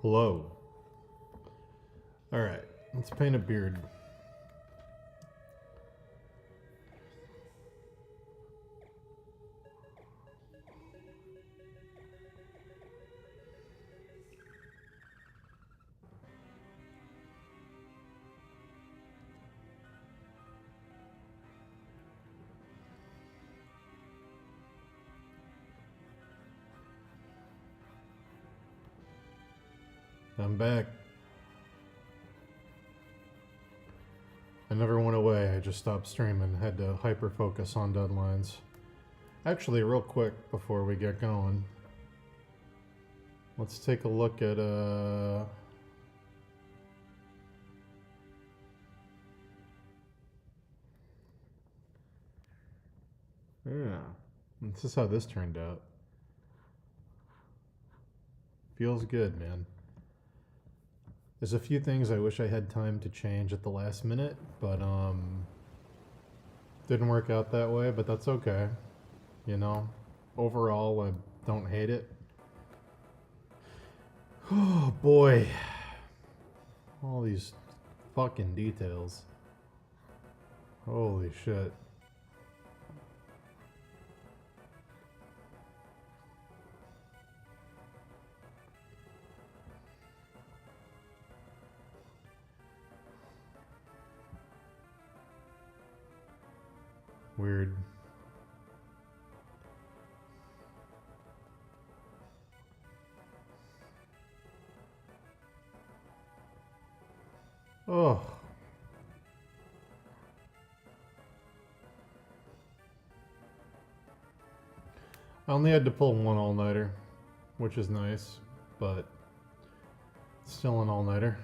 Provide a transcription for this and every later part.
Hello. Alright, let's paint a beard. I'm back. I never went away, I just stopped streaming. Had to hyper focus on deadlines. Actually, real quick before we get going, let's take a look at yeah. This is how this turned out. Feels good, man. There's a few things I wish I had time to change at the last minute, but didn't work out that way, but that's okay. You know, overall I don't hate it. Oh boy. All these fucking details. Holy shit. Weird. Oh. I only had to pull one all-nighter, which is nice, but still an all-nighter.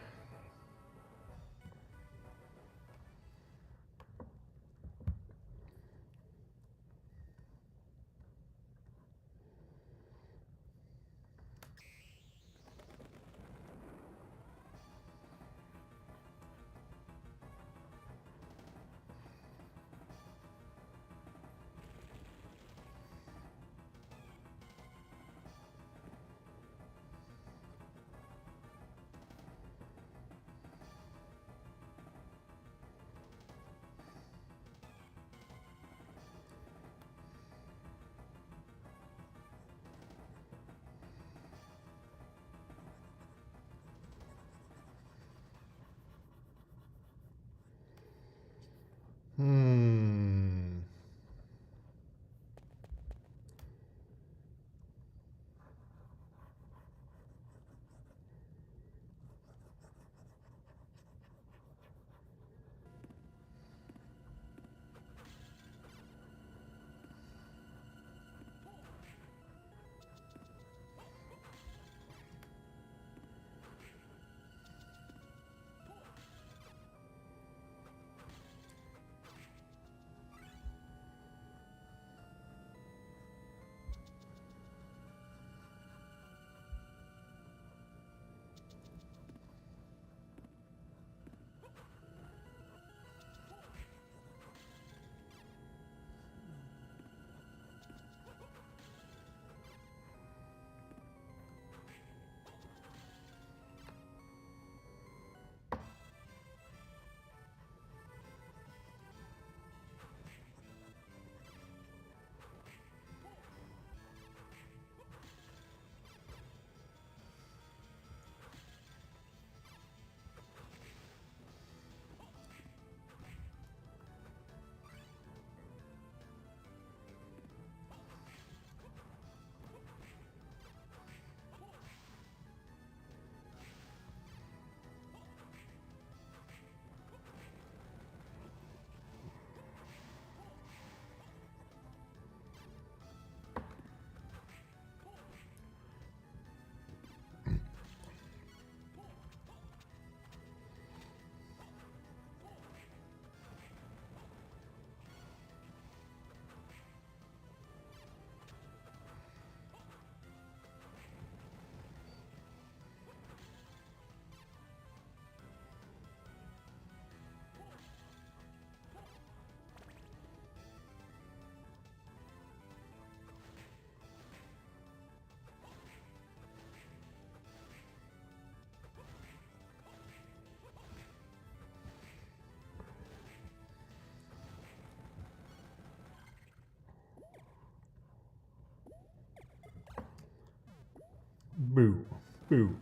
Boo. Boo.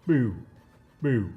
Boo. Boo.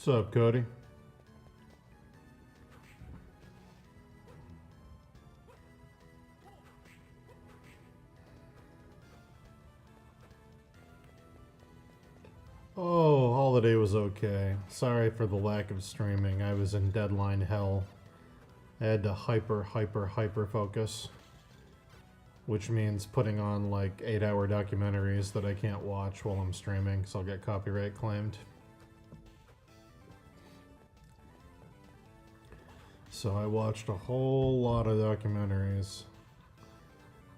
What's up, Cody? Oh, holiday was okay. Sorry for the lack of streaming. I was in deadline hell. I had to hyper focus, which means putting on like 8-hour documentaries that I can't watch while I'm streaming because I'll get copyright claimed. So I watched a whole lot of documentaries,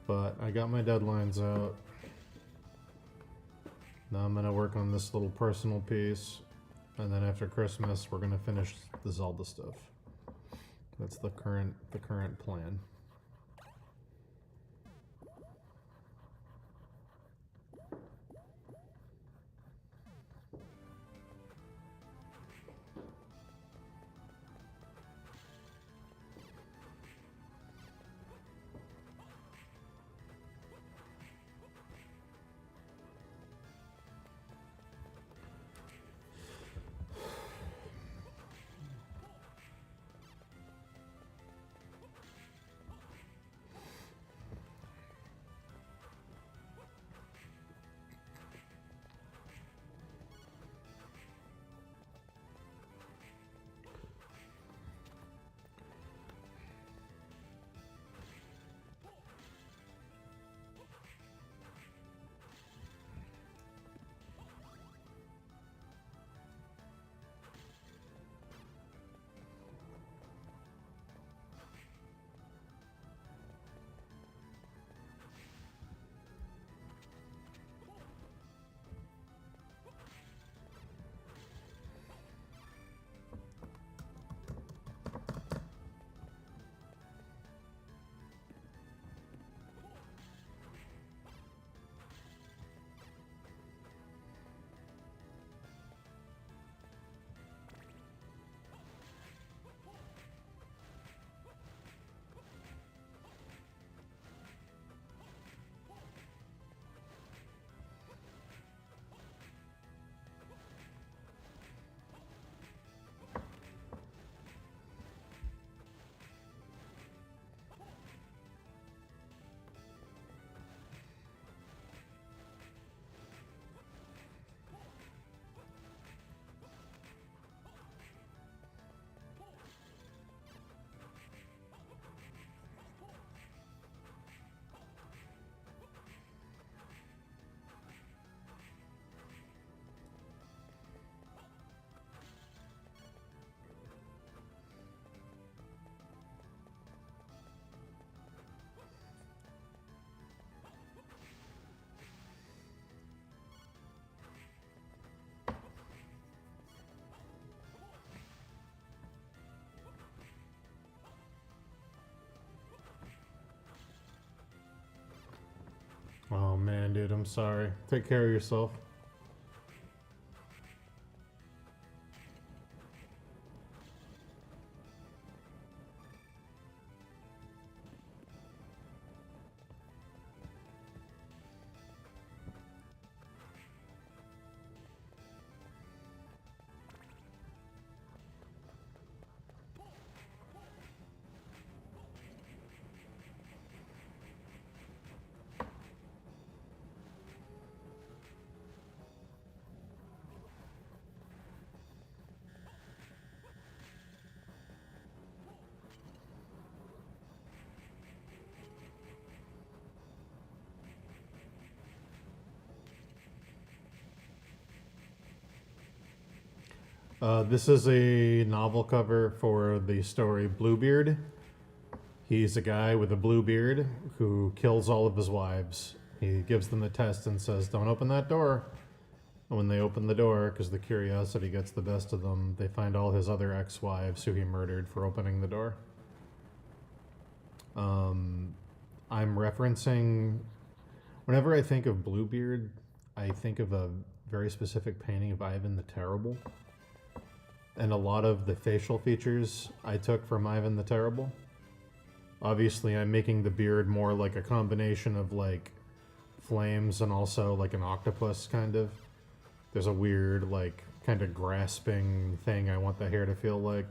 but I got my deadlines out. Now I'm gonna work on this little personal piece, and then after Christmas we're gonna finish the Zelda stuff. That's the current plan. Oh man, dude, I'm sorry. Take care of yourself. This is a novel cover for the story Bluebeard. He's a guy with a blue beard who kills all of his wives. He gives them the test and says, "Don't open that door." And when they open the door, because the curiosity gets the best of them, they find all his other ex-wives who he murdered for opening the door. I'm referencing... Whenever I think of Bluebeard, I think of a very specific painting of Ivan the Terrible. And a lot of the facial features I took from Ivan the Terrible. Obviously, I'm making the beard more like a combination of, like, flames and also like an octopus, kind of. There's a weird, like, kind of grasping thing I want the hair to feel like.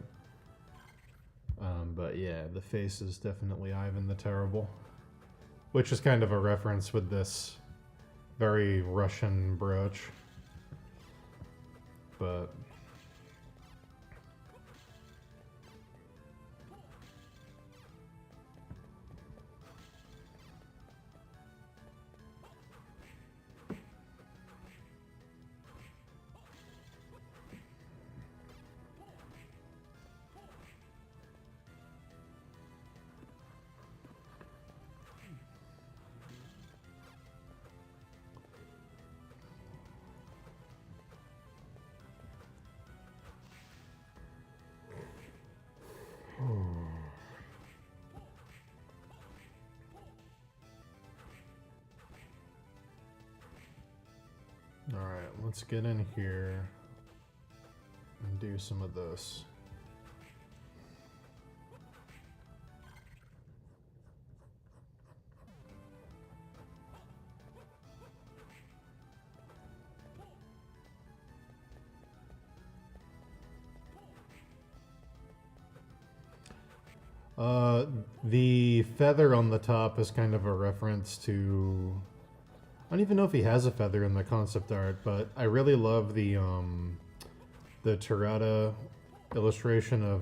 But yeah, the face is definitely Ivan the Terrible. Which is kind of a reference with this very Russian brooch. But... Alright, let's get in here and do some of this. The feather on the top is kind of a reference to... I don't even know if he has a feather in the concept art, but I really love the Terada illustration of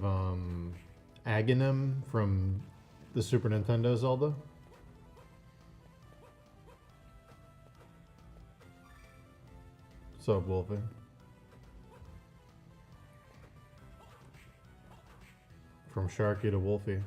Aghanim from the Super Nintendo Zelda. What's up, Wolfie? From Sharky to Wolfie.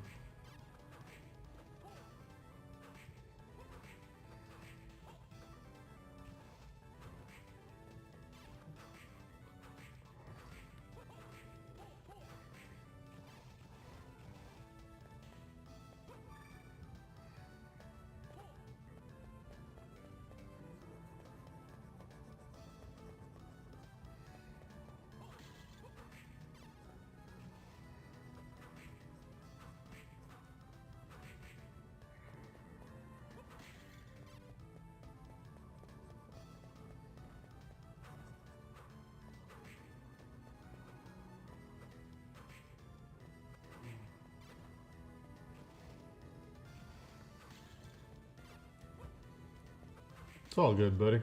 It's all good, buddy.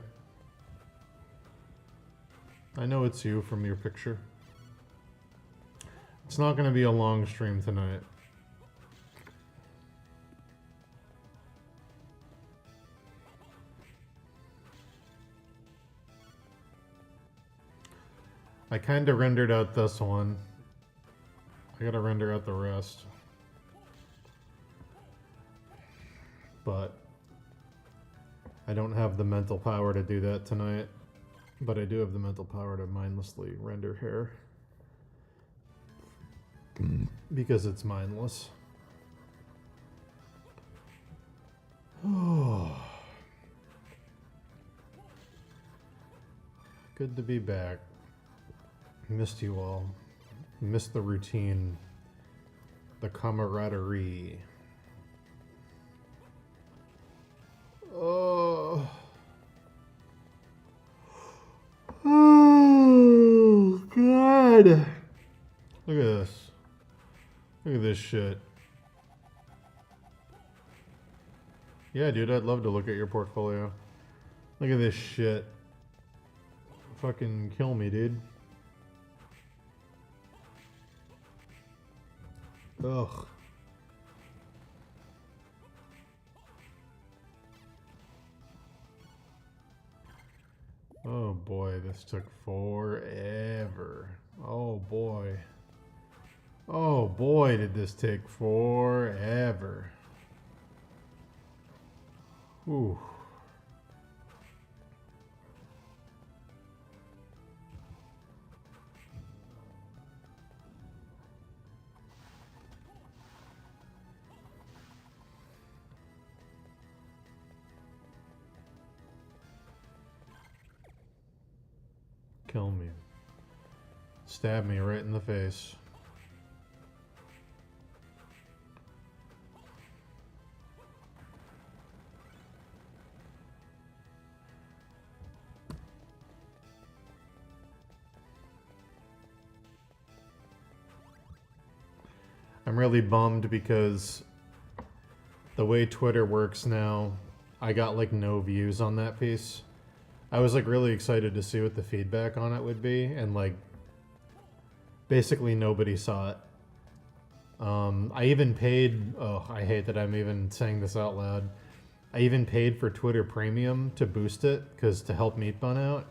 I know it's you from your picture. It's not going to be a long stream tonight. I kind of rendered out this one. I gotta render out the rest. But I don't have the mental power to do that tonight, but I do have the mental power to mindlessly render hair. Because it's mindless. Good to be back. Missed you all. Missed the routine. The camaraderie. Oh, God. Look at this. Look at this shit. Yeah, dude, I'd love to look at your portfolio. Look at this shit. Fucking kill me, dude. Ugh. Oh boy, this took forever. Oh boy. Oh boy, did this take forever. Whew. Kill me. Stab me right in the face. I'm really bummed because the way Twitter works now, I got like no views on that piece. I was like really excited to see what the feedback on it would be, and like basically nobody saw it. I even paid, oh, I hate that I'm even saying this out loud. I even paid for Twitter Premium to boost it, because to help Meatbun out.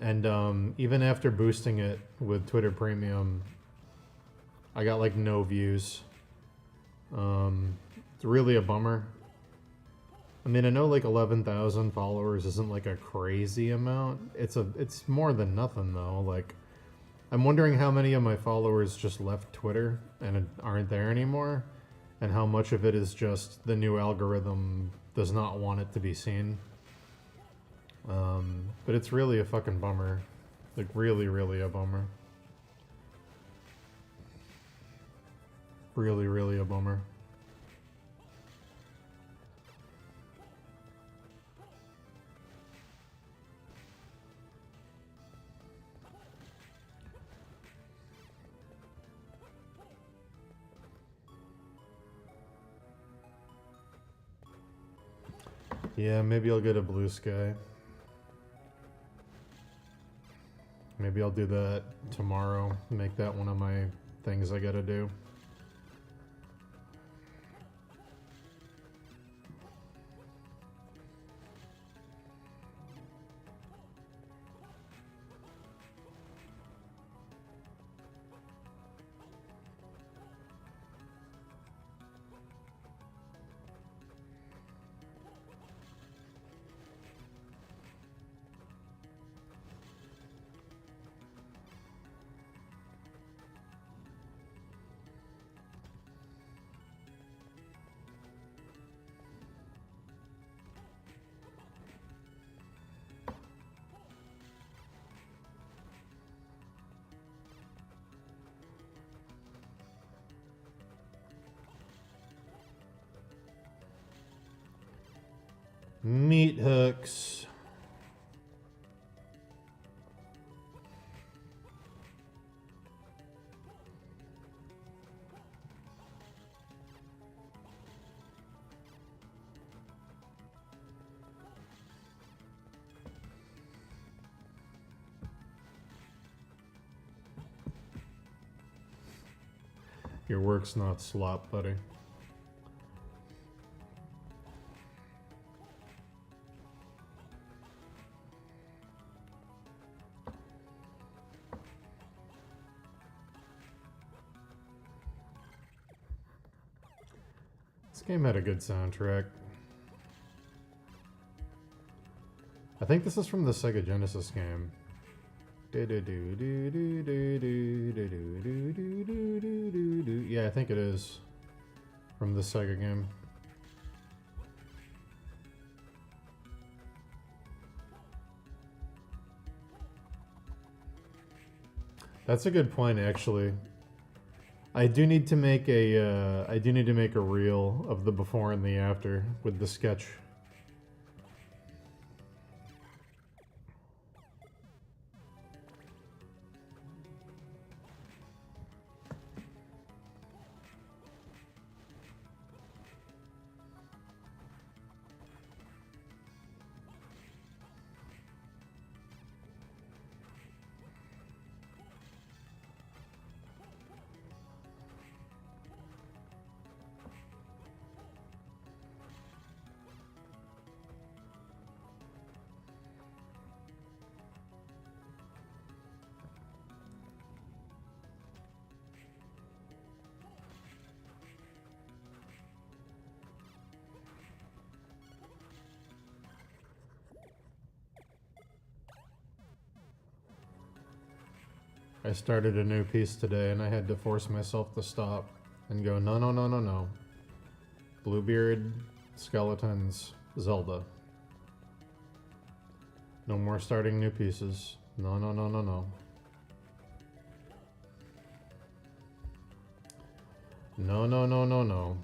And even after boosting it with Twitter Premium, I got like no views. It's really a bummer. I mean, I know like 11,000 followers isn't like a crazy amount. It's more than nothing though. Like, I'm wondering how many of my followers just left Twitter and aren't there anymore, and how much of it is just the new algorithm does not want it to be seen. But it's really a fucking bummer. Like, really, really a bummer. Really, really a bummer. Yeah, maybe I'll get a blue sky. Maybe I'll do that tomorrow. Make that one of my things I gotta do. Meat hooks. Your work's not slop, buddy. This game had a good soundtrack. I think this is from the Sega Genesis game. Yeah, I think it is from the Sega game. That's a good point, actually. I do need to make a reel of the before and the after with the sketch. I started a new piece today and I had to force myself to stop and go, no, no, no, no, no. Bluebeard, skeletons, Zelda. No more starting new pieces. No, no, no, no, no. No, no, no, no, no.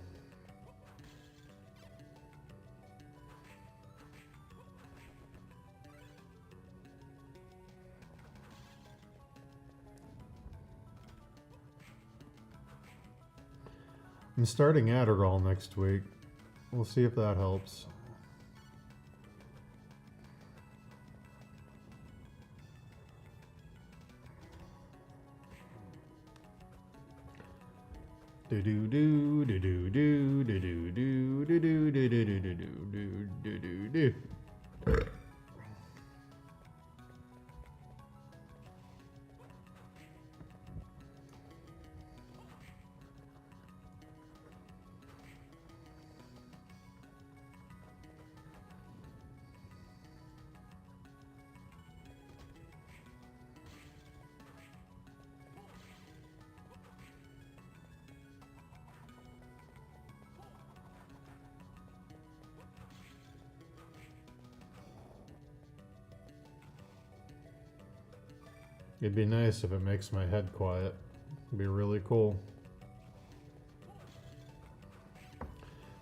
I'm starting Adderall next week. We'll see if that helps. Do do do do do do do do do do do do do do do do do do. It'd be nice if it makes my head quiet. It'd be really cool.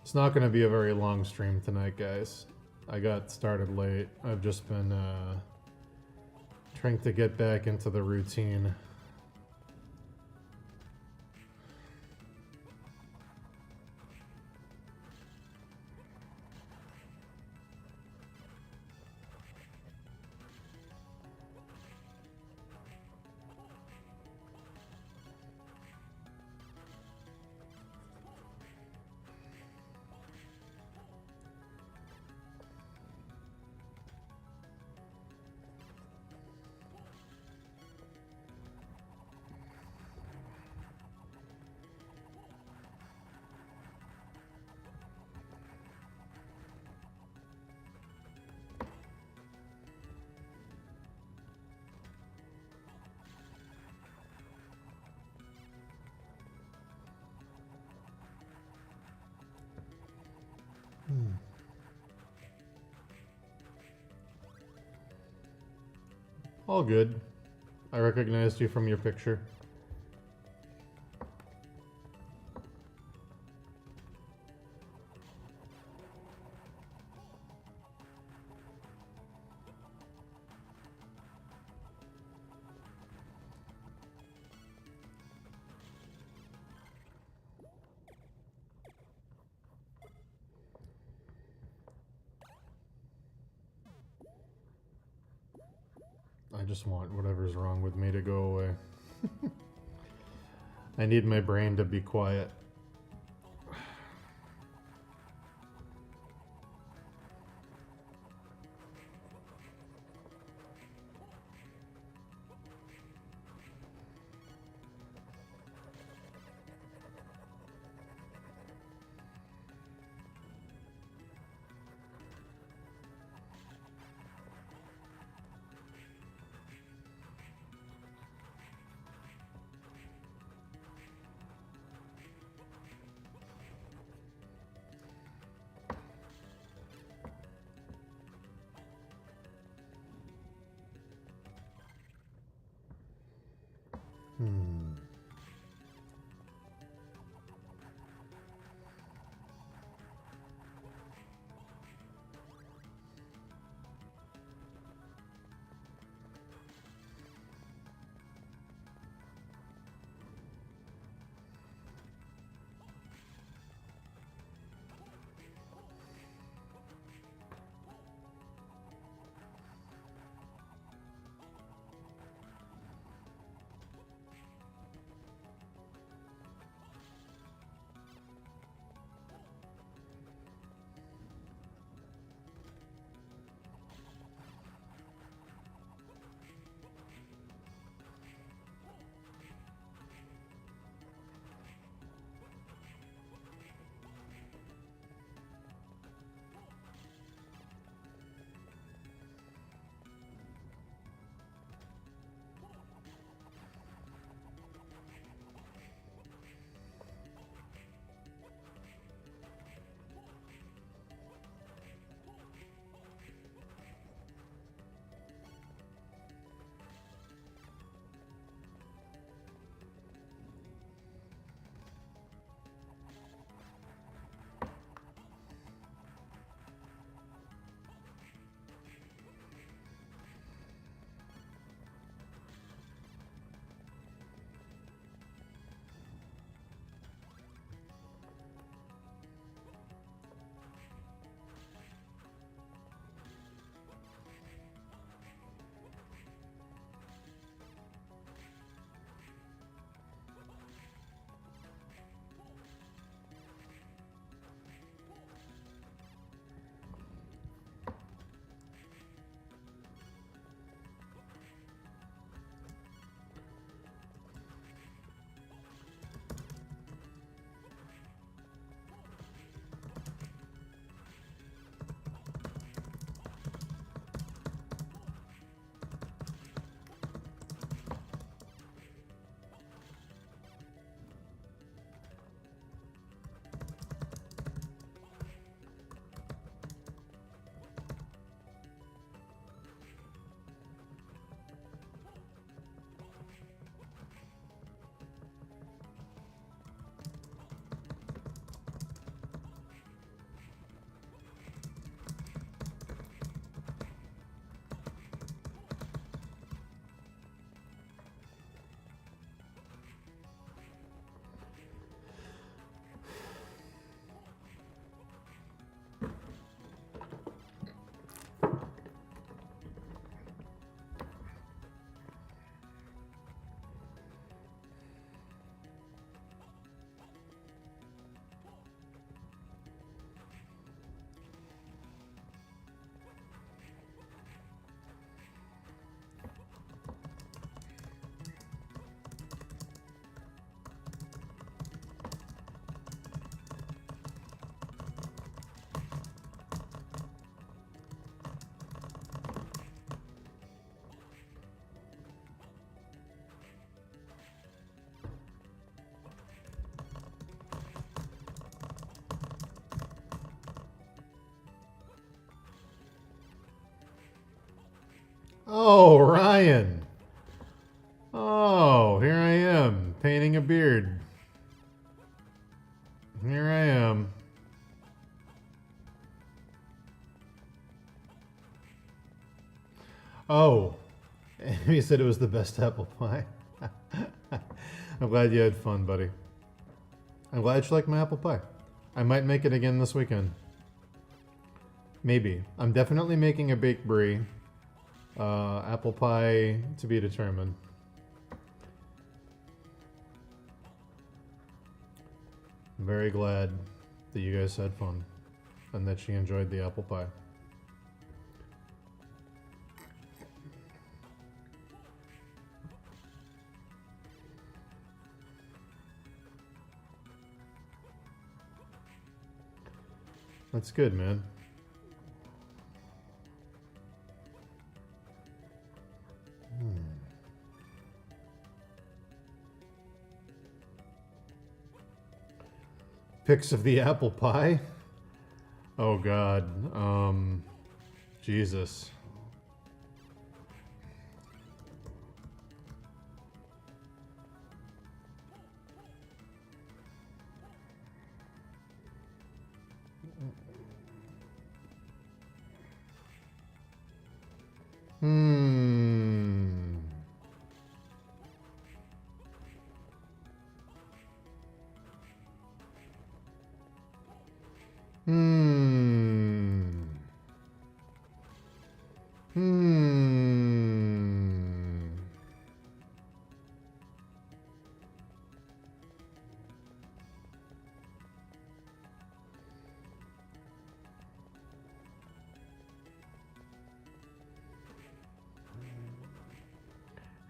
It's not going to be a very long stream tonight, guys. I got started late. I've just been trying to get back into the routine. All good. I recognized you from your picture. I just want whatever's wrong with me to go away. I need my brain to be quiet. Oh, Ryan. Oh, here I am, painting a beard. Here I am. Oh, he said it was the best apple pie. I'm glad you had fun, buddy. I'm glad you like my apple pie. I might make it again this weekend. Maybe. I'm definitely making a baked brie. Apple pie to be determined. I'm very glad that you guys had fun and that she enjoyed the apple pie. That's good, man. Pics of the apple pie? Oh God. Jesus. Hmm. Hmm. Hmm.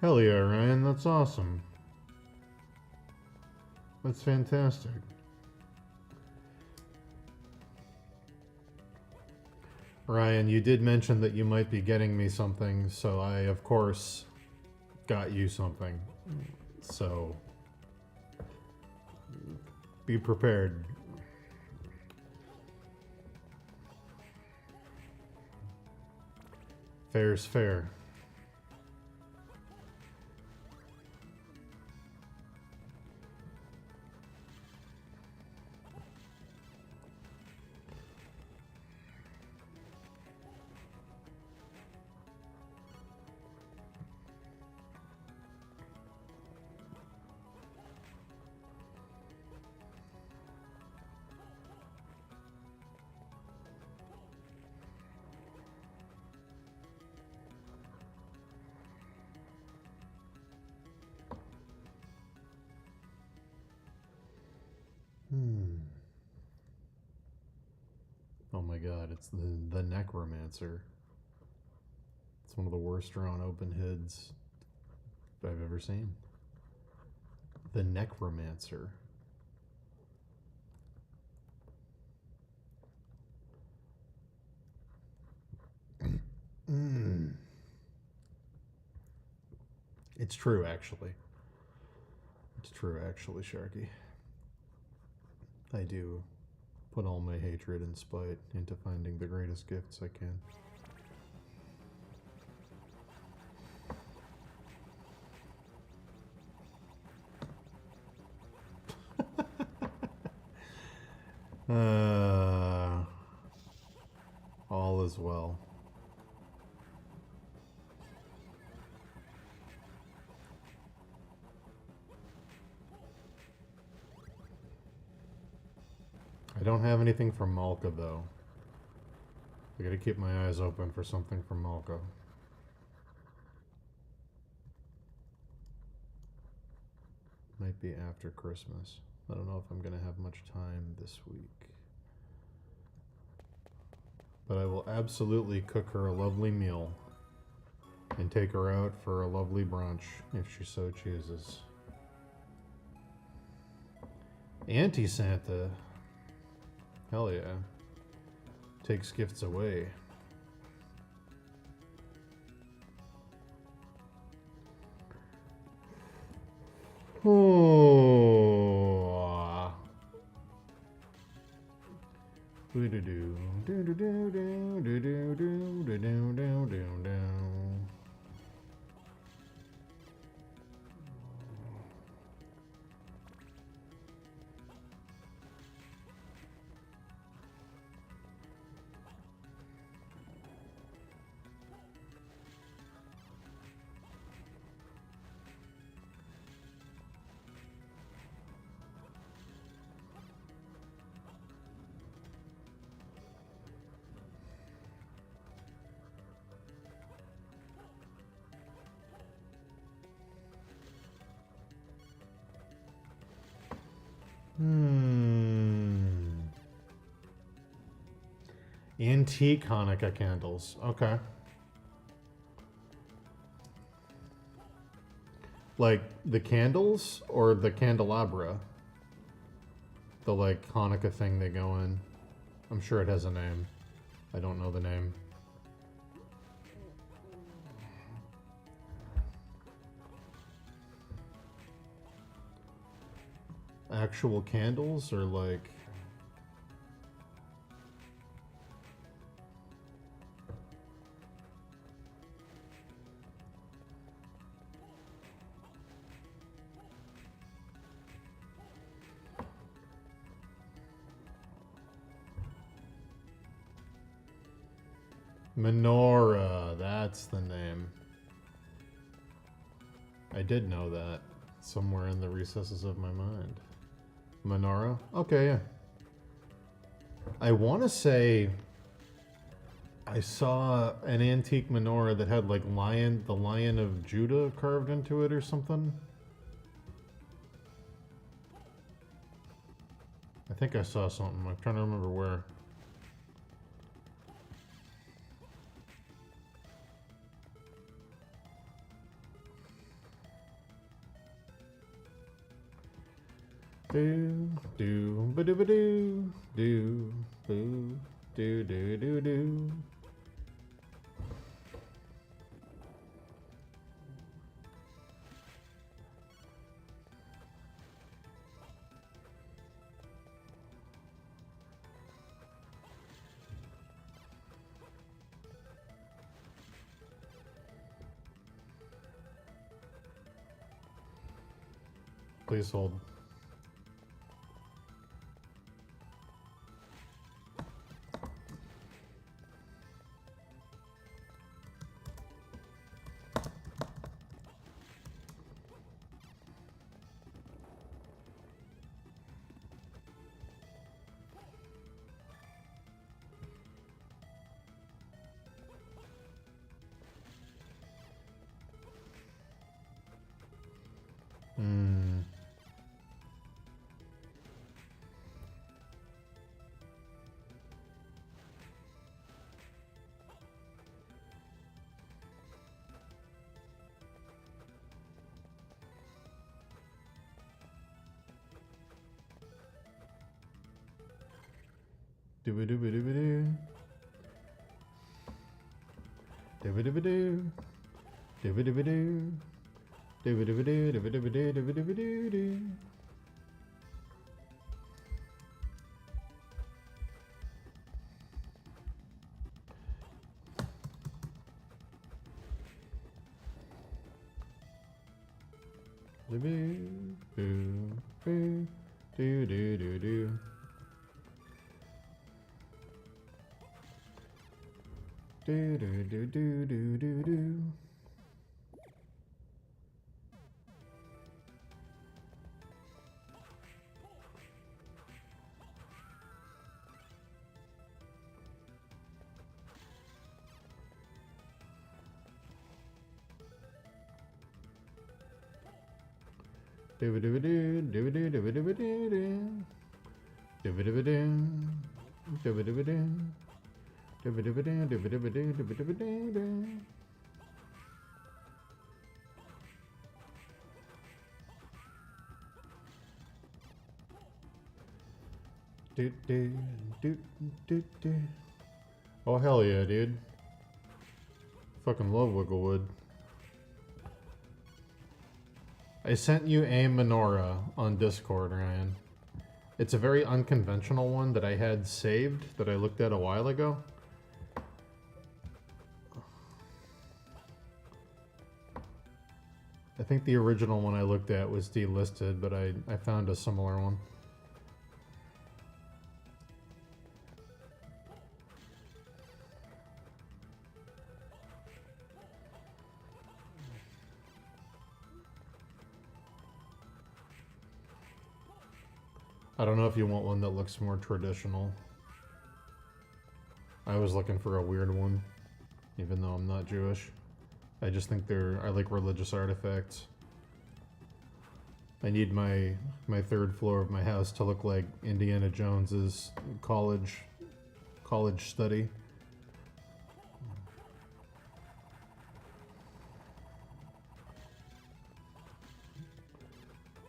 Hell yeah, Ryan, that's awesome. That's fantastic. Ryan, you did mention that you might be getting me something, so I, of course, got you something. So, be prepared. Fair's fair. Oh my god, it's the Necromancer. It's one of the worst drawn open heads I've ever seen. The Necromancer. It's true, actually. It's true, actually, Sharky. I do put all my hatred and spite into finding the greatest gifts I can. All is well. I don't have anything from Malka, though. I gotta keep my eyes open for something from Malka. Might be after Christmas. I don't know if I'm gonna have much time this week. But I will absolutely cook her a lovely meal and take her out for a lovely brunch if she so chooses. Auntie Santa. Hell yeah. Takes gifts away. Oh. Do-do-do. Do-do-do-do. Do-do-do. Do-do-do. Do-do-do. Antique Hanukkah candles. Okay. Like the candles or the candelabra? The like Hanukkah thing they go in. I'm sure it has a name. I don't know the name. Actual candles or like... Menorah, that's the name. I did know that somewhere in the recesses of my mind. Menorah? Okay, yeah. I want to say I saw an antique menorah that had like the Lion of Judah carved into it or something. I think I saw something. I'm trying to remember where. Do do ba do ba do do boo do do do do. Please hold. Do-ba-do-ba-do-ba-do. Do-ba-do-ba-do. Do-ba-do-ba-do. Do-ba-do-ba-do. Do-ba-do-ba-do. Do-ba-do-ba-do. Do-ba-do-ba-do. Do-do-do-do. Do do do do do do do. Do do do do do do do do do do. Do do do do do do do. Do-ba-do-ba-do, do-ba-do-ba-do, do-ba-do-ba-do-do. Do-do-do-do-do. Oh, hell yeah, dude. Fucking love Wigglewood. I sent you a menorah on Discord, Ryan. It's a very unconventional one that I had saved that I looked at a while ago. I think the original one I looked at was delisted, but I found a similar one. I don't know if you want one that looks more traditional. I was looking for a weird one, even though I'm not Jewish. I just think I like religious artifacts. I need my third floor of my house to look like Indiana Jones's college study.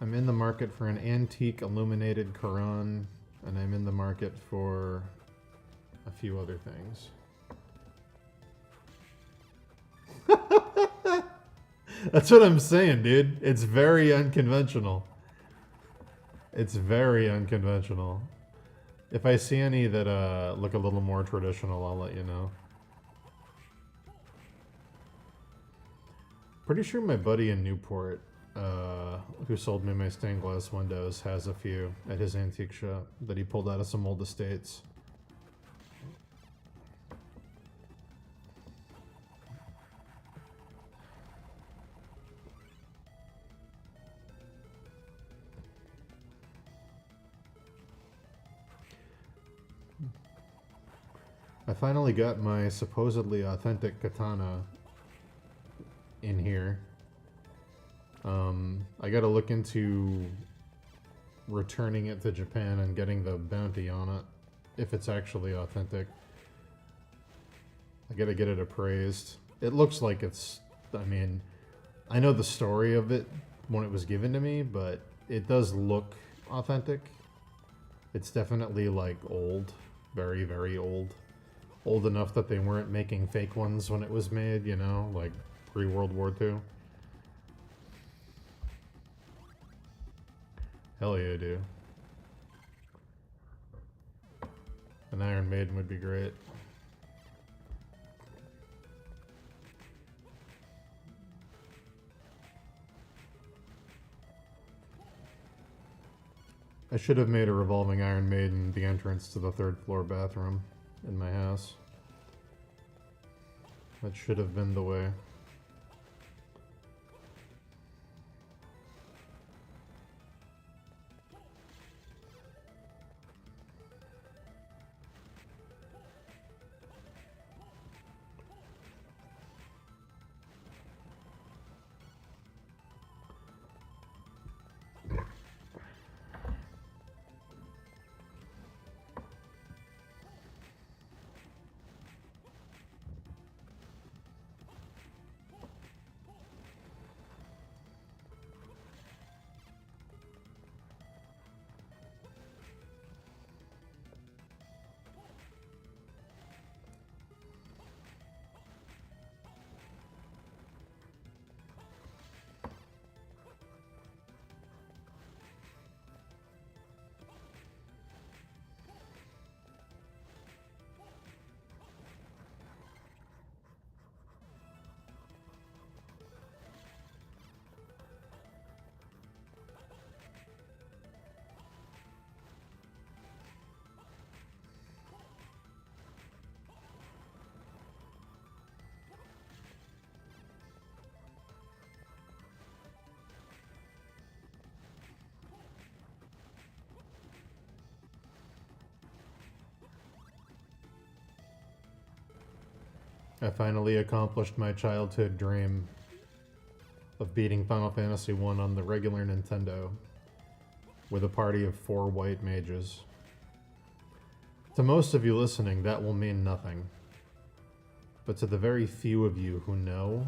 I'm in the market for an antique illuminated Quran, and I'm in the market for a few other things. That's what I'm saying, dude. It's very unconventional. It's very unconventional. If I see any that look a little more traditional, I'll let you know. Pretty sure my buddy in Newport, who sold me my stained glass windows, has a few at his antique shop that he pulled out of some old estates. I finally got my supposedly authentic katana in here. I gotta look into returning it to Japan and getting the bounty on it, if it's actually authentic. I gotta get it appraised. It looks like it's, I mean, I know the story of it when it was given to me, but it does look authentic. It's definitely like old, very, very old. Old enough that they weren't making fake ones when it was made, you know, like pre-World War II. Hell yeah, dude. An Iron Maiden would be great. I should have made a revolving Iron Maiden the entrance to the third floor bathroom in my house. That should have been the way. I finally accomplished my childhood dream of beating Final Fantasy I on the regular Nintendo with a party of 4 white mages. To most of you listening, that will mean nothing. But to the very few of you who know,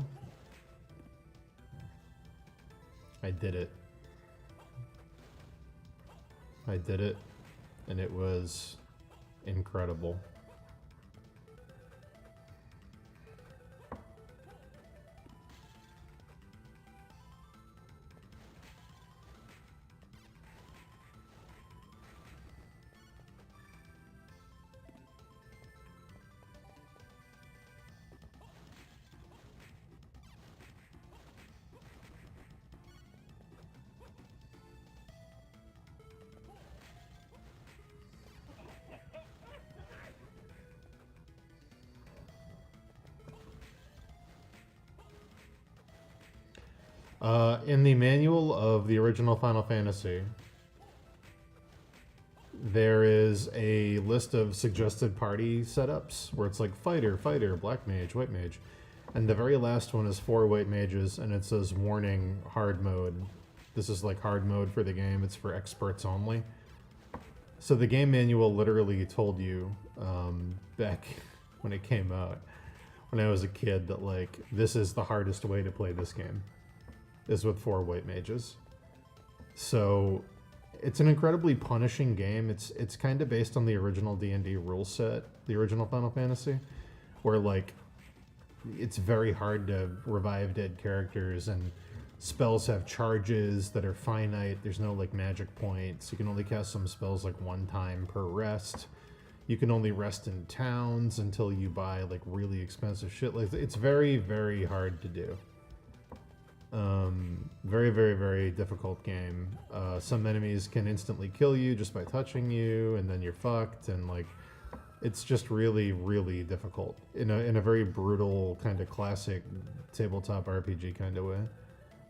I did it. I did it, and it was incredible. In the manual of the original Final Fantasy, there is a list of suggested party setups where it's like fighter, black mage, white mage. And the very last one is 4 white mages, and it says warning, hard mode. This is like hard mode for the game. It's for experts only. So the game manual literally told you back when it came out, when I was a kid, that like this is the hardest way to play this game, is with 4 white mages. So it's an incredibly punishing game. It's kind of based on the original D&D rule set, the original Final Fantasy, where like it's very hard to revive dead characters, and spells have charges that are finite. There's no like magic points. You can only cast some spells like 1 time per rest. You can only rest in towns until you buy like really expensive shit. Like it's very, very hard to do. Very, very, very difficult game. Some enemies can instantly kill you just by touching you, and then you're fucked. And like, it's just really, really difficult in a very brutal kind of classic tabletop RPG kind of way,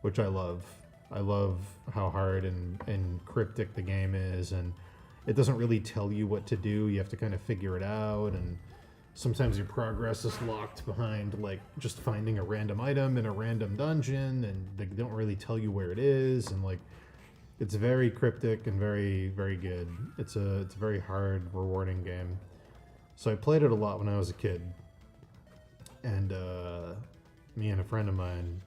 which I love. I love how hard and cryptic the game is, and it doesn't really tell you what to do. You have to kind of figure it out, and sometimes your progress is locked behind like just finding a random item in a random dungeon, and they don't really tell you where it is, and like it's very cryptic and very, very good. It's a very hard, rewarding game. So I played it a lot when I was a kid, and me and a friend of mine,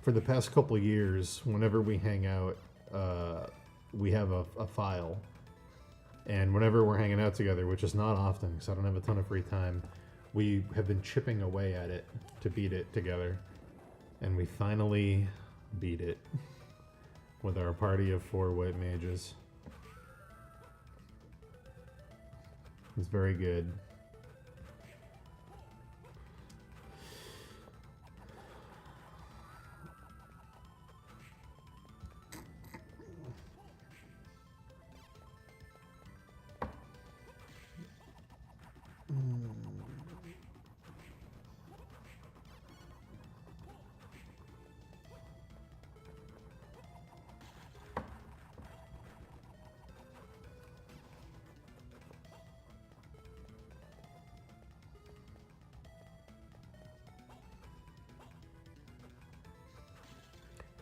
for the past couple years, whenever we hang out, we have a file. And whenever we're hanging out together, which is not often because I don't have a ton of free time, we have been chipping away at it to beat it together. And we finally beat it with our party of 4 white mages. It's very good.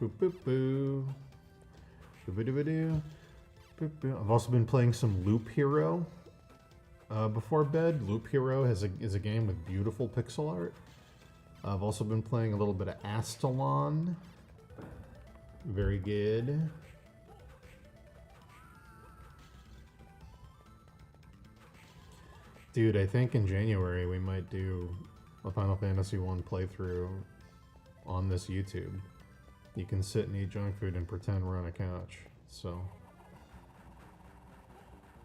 Boop boop boo. Boo boo doo. Boop boo. I've also been playing some Loop Hero before bed. Loop Hero is a game with beautiful pixel art. I've also been playing a little bit of Astalon. Very good. Dude, I think in January we might do a Final Fantasy 1 playthrough on this YouTube. You can sit and eat junk food and pretend we're on a couch. So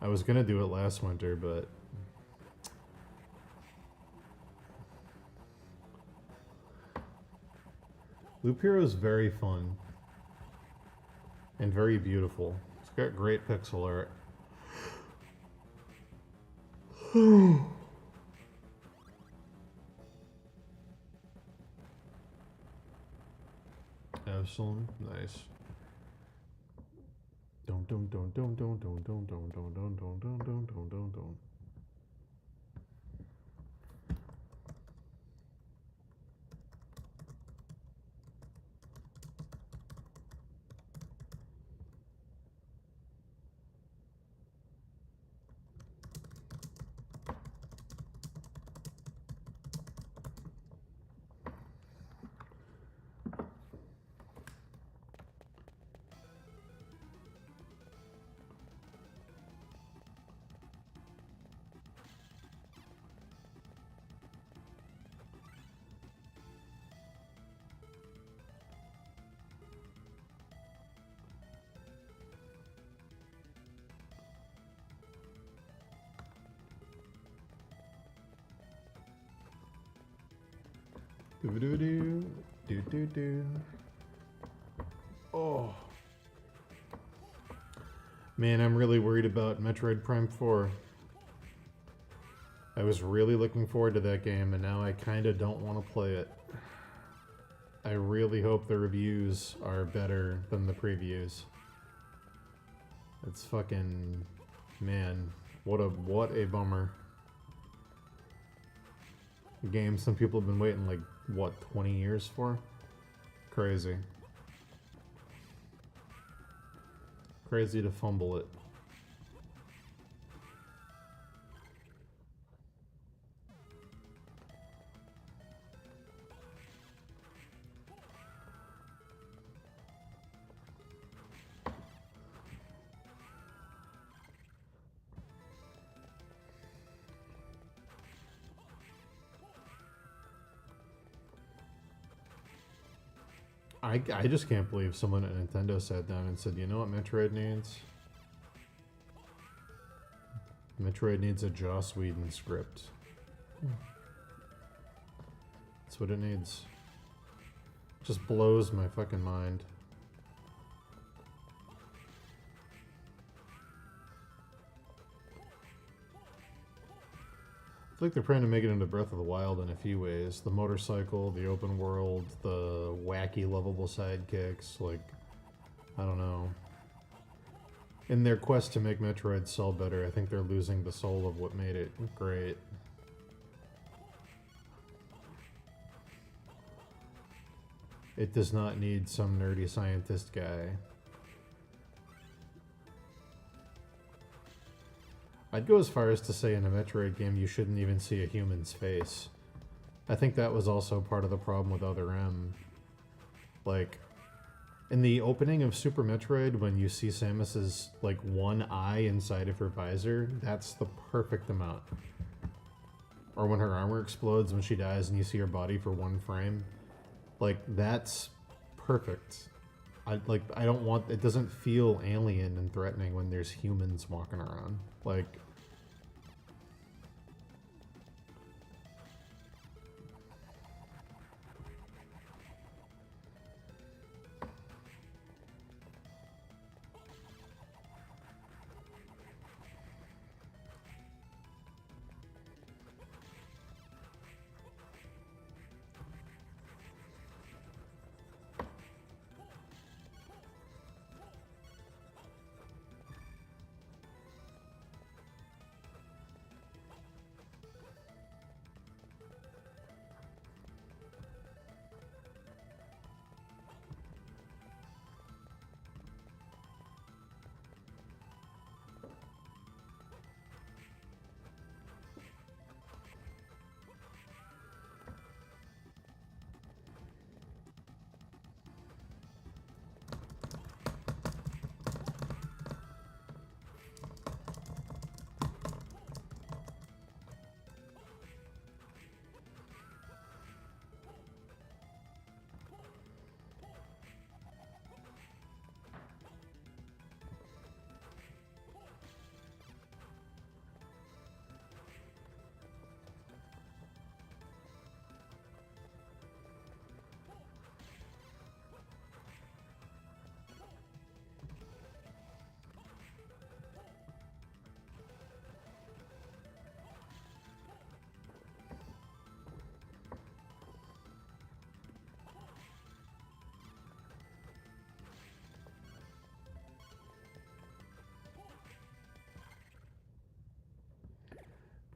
I was gonna do it last winter, but Loop Hero is very fun and very beautiful. It's got great pixel art. Absalom, nice. Don't. Do. Oh. Man, I'm really worried about Metroid Prime 4. I was really looking forward to that game, and now I kind of don't want to play it. I really hope the reviews are better than the previews. It's fucking... Man, what a bummer. A game some people have been waiting like, what, 20 years for? Crazy. Crazy to fumble it. I just can't believe someone at Nintendo sat down and said, you know what Metroid needs? Metroid needs a Joss Whedon script. That's what it needs. Just blows my fucking mind. I feel like they're trying to make it into Breath of the Wild in a few ways. The motorcycle, the open world, the wacky lovable sidekicks, like, I don't know. In their quest to make Metroid sell better, I think they're losing the soul of what made it great. It does not need some nerdy scientist guy. I'd go as far as to say in a Metroid game you shouldn't even see a human's face. I think that was also part of the problem with Other M. Like, in the opening of Super Metroid, when you see Samus's, like, one eye inside of her visor, that's the perfect amount. Or when her armor explodes when she dies and you see her body for one frame. Like, that's perfect. I don't want... It doesn't feel alien and threatening when there's humans walking around. Like...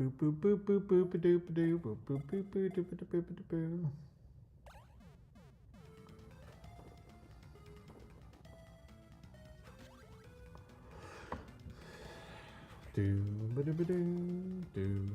Boop boop boop boop boop doop doo boop boop boop boop doop doop boop boop. Do ba do ba do.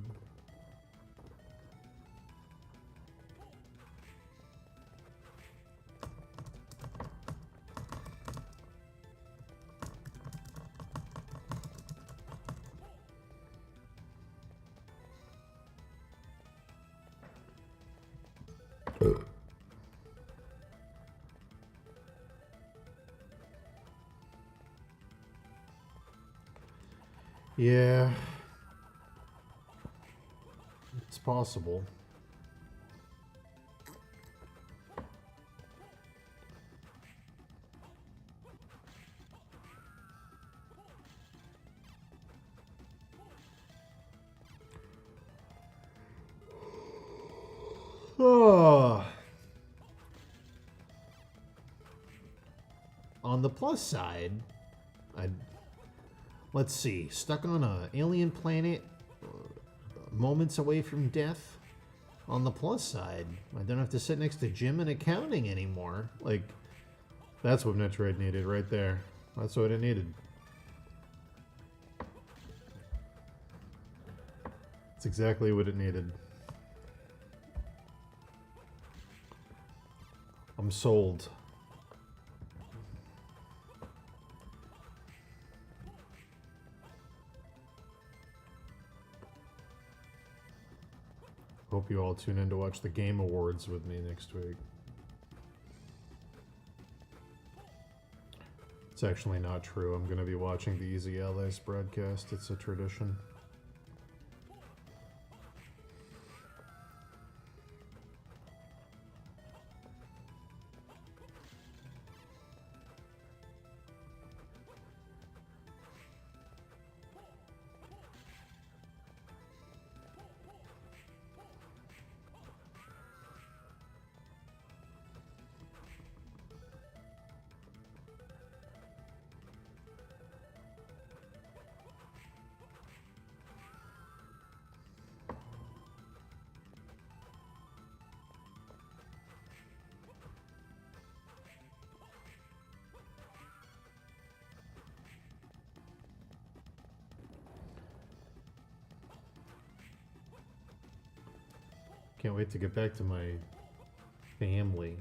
Yeah, it's possible. Oh. On the plus side, let's see, stuck on an alien planet, moments away from death. On the plus side, I don't have to sit next to Jim in accounting anymore. Like, that's what Metroid needed right there. That's what it needed. It's exactly what it needed. I'm sold. Hope you all tune in to watch the Game Awards with me next week. It's actually not true. I'm going to be watching the Easy Allies broadcast. It's a tradition. Can't wait to get back to my family.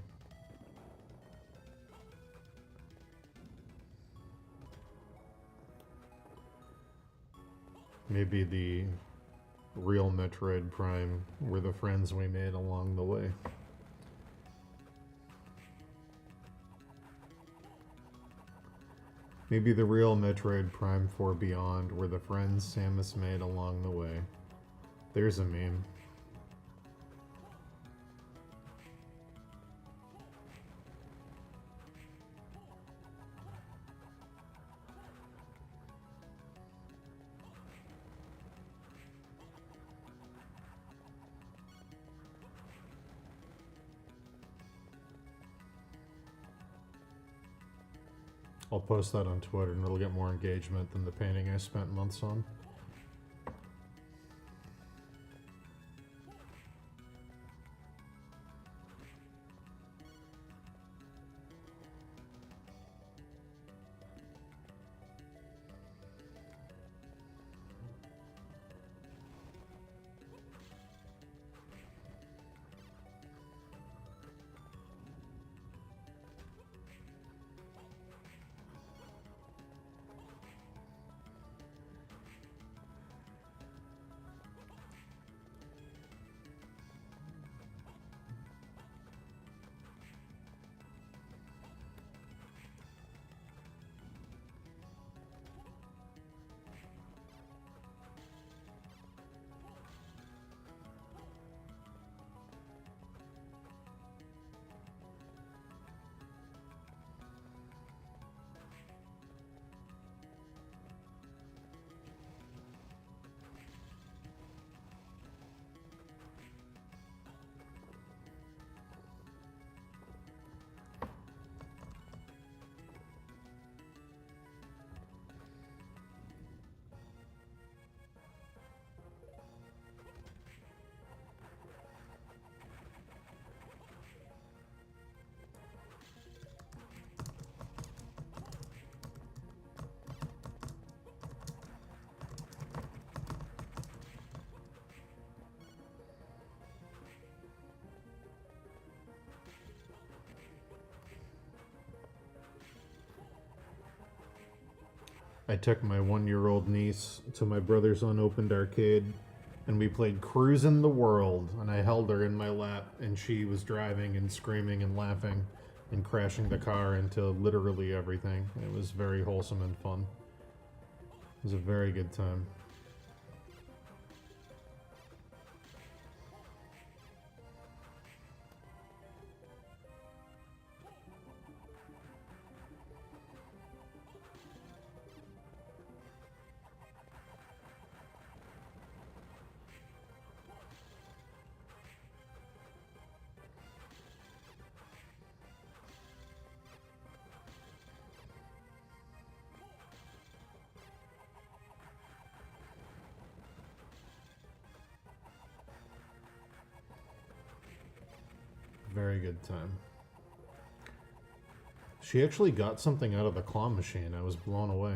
Maybe the real Metroid Prime were the friends we made along the way. Maybe the real Metroid Prime 4 Beyond were the friends Samus made along the way. There's a meme. I'll post that on Twitter and it'll get more engagement than the painting I spent months on. I took my 1-year-old niece to my brother's unopened arcade and we played Cruisin' the World, and I held her in my lap and she was driving and screaming and laughing and crashing the car into literally everything. It was very wholesome and fun. It was a very good time. Very good time. She actually got something out of the claw machine. I was blown away.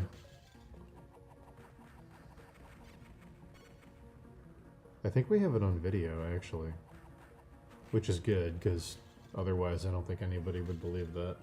I think we have it on video, actually. Which is good, because otherwise I don't think anybody would believe that.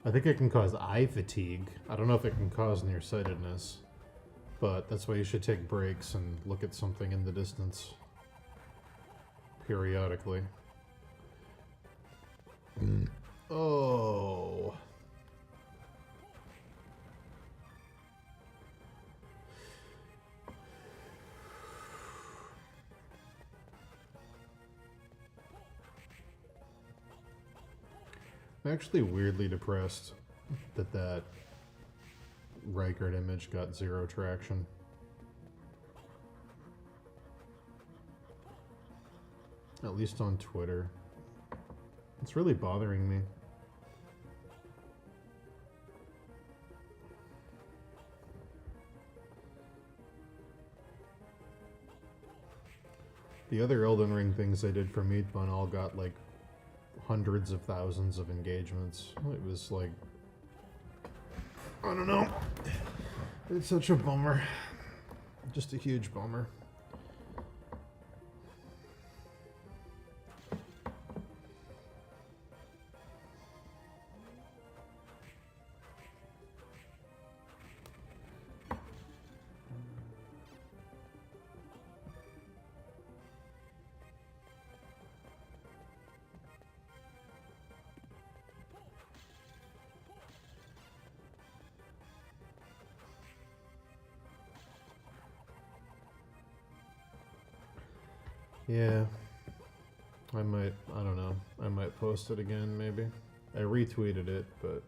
I think it can cause eye fatigue. I don't know if it can cause nearsightedness, but that's why you should take breaks and look at something in the distance periodically. Oh. I'm actually weirdly depressed that that Rykard image got 0 traction. At least on Twitter. It's really bothering me. The other Elden Ring things I did for Meatbun all got like hundreds of thousands of engagements. It was like, I don't know. It's such a bummer. Just a huge bummer. Yeah. I don't know. I might post it again, maybe. I retweeted it, but...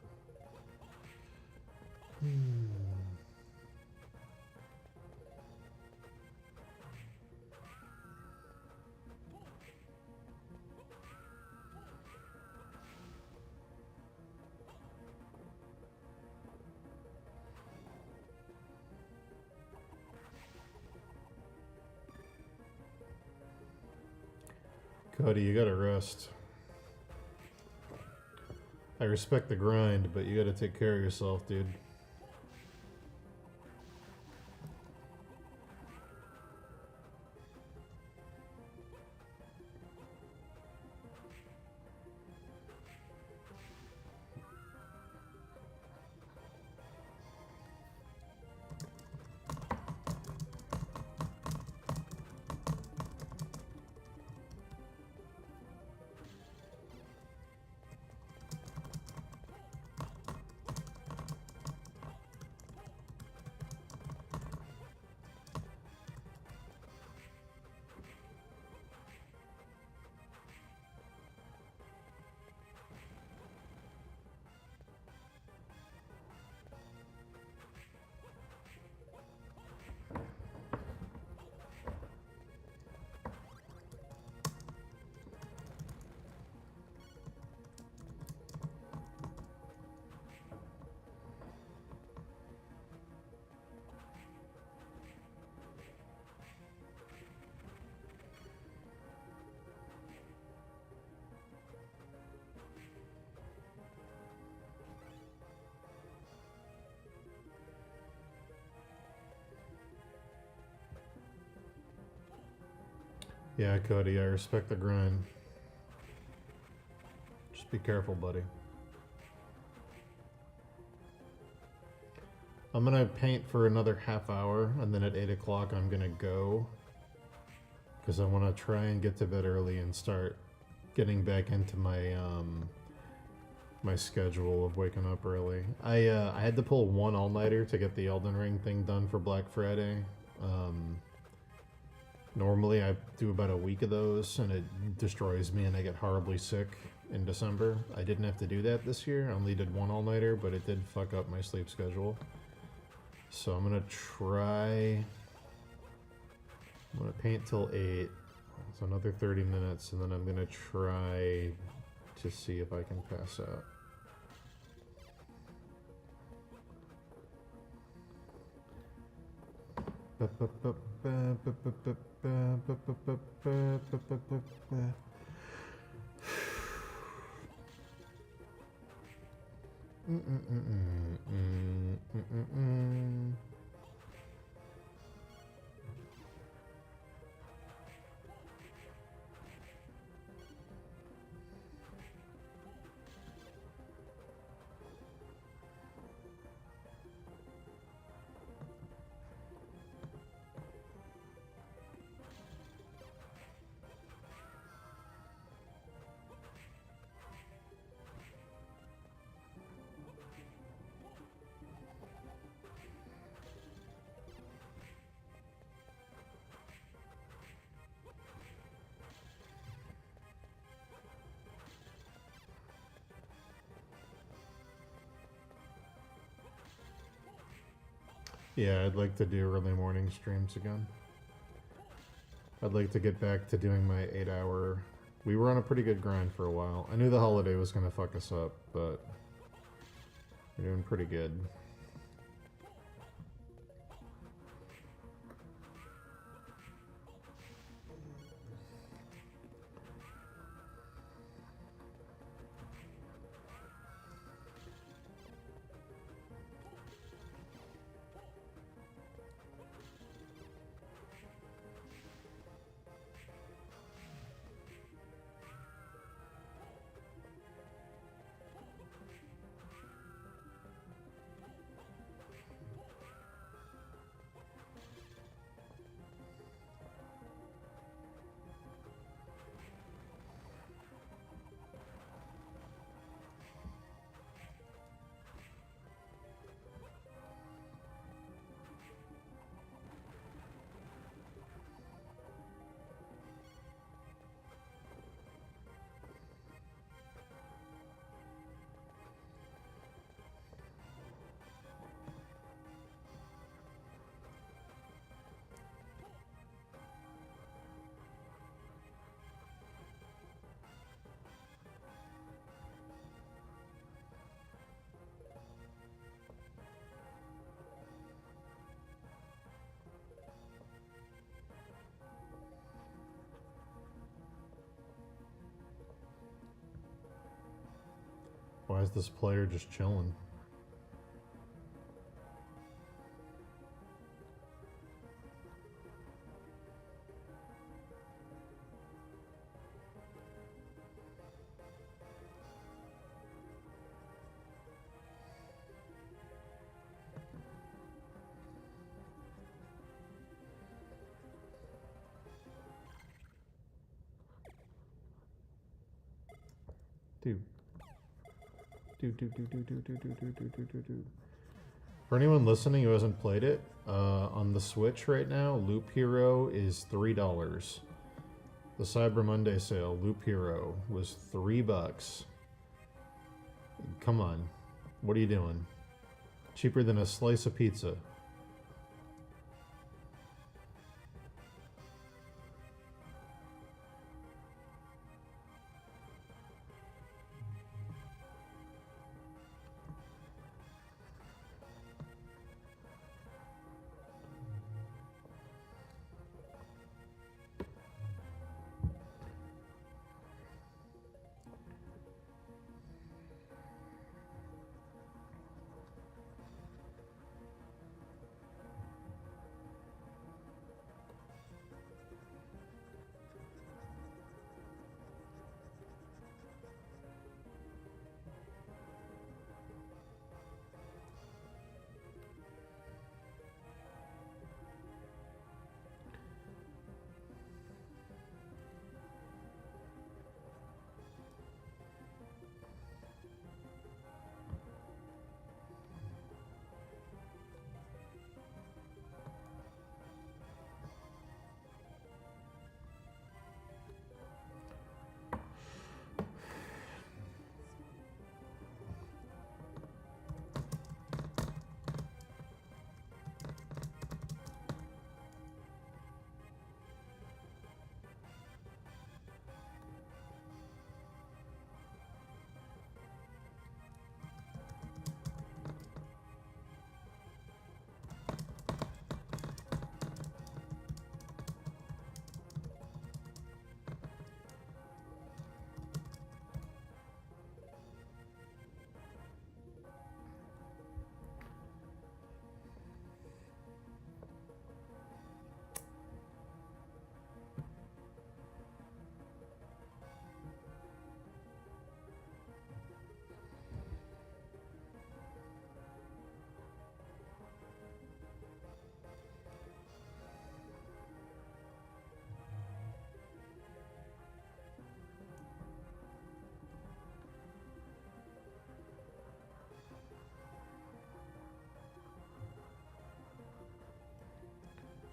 Cody, you gotta rest. I respect the grind, but you gotta take care of yourself, dude. Yeah, Cody, I respect the grind. Just be careful, buddy. I'm gonna paint for another half hour, and then at 8 o'clock I'm gonna go. Because I want to try and get to bed early and start getting back into my my schedule of waking up early. I had to pull one all-nighter to get the Elden Ring thing done for Black Friday. Normally I do about a week of those and it destroys me and I get horribly sick in December. I didn't have to do that this year. I only did one all-nighter, but it did fuck up my sleep schedule. So I'm gonna try... I'm gonna paint till 8. So another 30 minutes and then I'm gonna try to see if I can pass out. Yeah, I'd like to do early morning streams again. I'd like to get back to doing my 8-hour... We were on a pretty good grind for a while. I knew the holiday was going to fuck us up, but we're doing pretty good. Why is this player just chilling? For anyone listening who hasn't played it, on the Switch right now, Loop Hero is $3. The Cyber Monday sale, Loop Hero, was $3. Come on. What are you doing? Cheaper than a slice of pizza.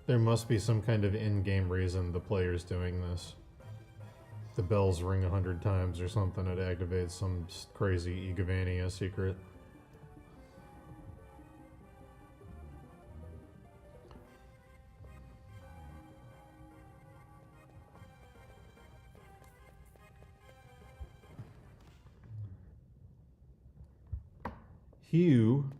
There must be some kind of in-game reason the player's doing this. The bells ring 100 times or something, it activates some crazy Egavania secret. Hugh.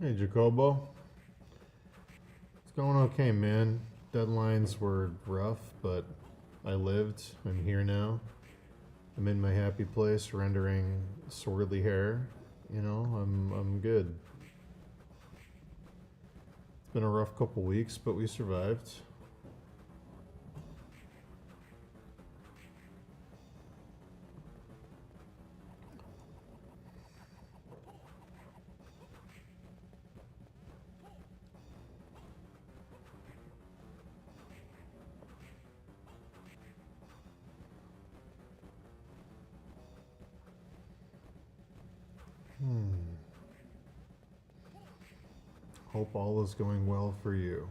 Hey, Jacobo. It's going okay, man. Deadlines were rough, but I lived. I'm here now. I'm in my happy place, rendering swirly hair. You know, I'm good. It's been a rough couple weeks, but we survived. Hope all is going well for you.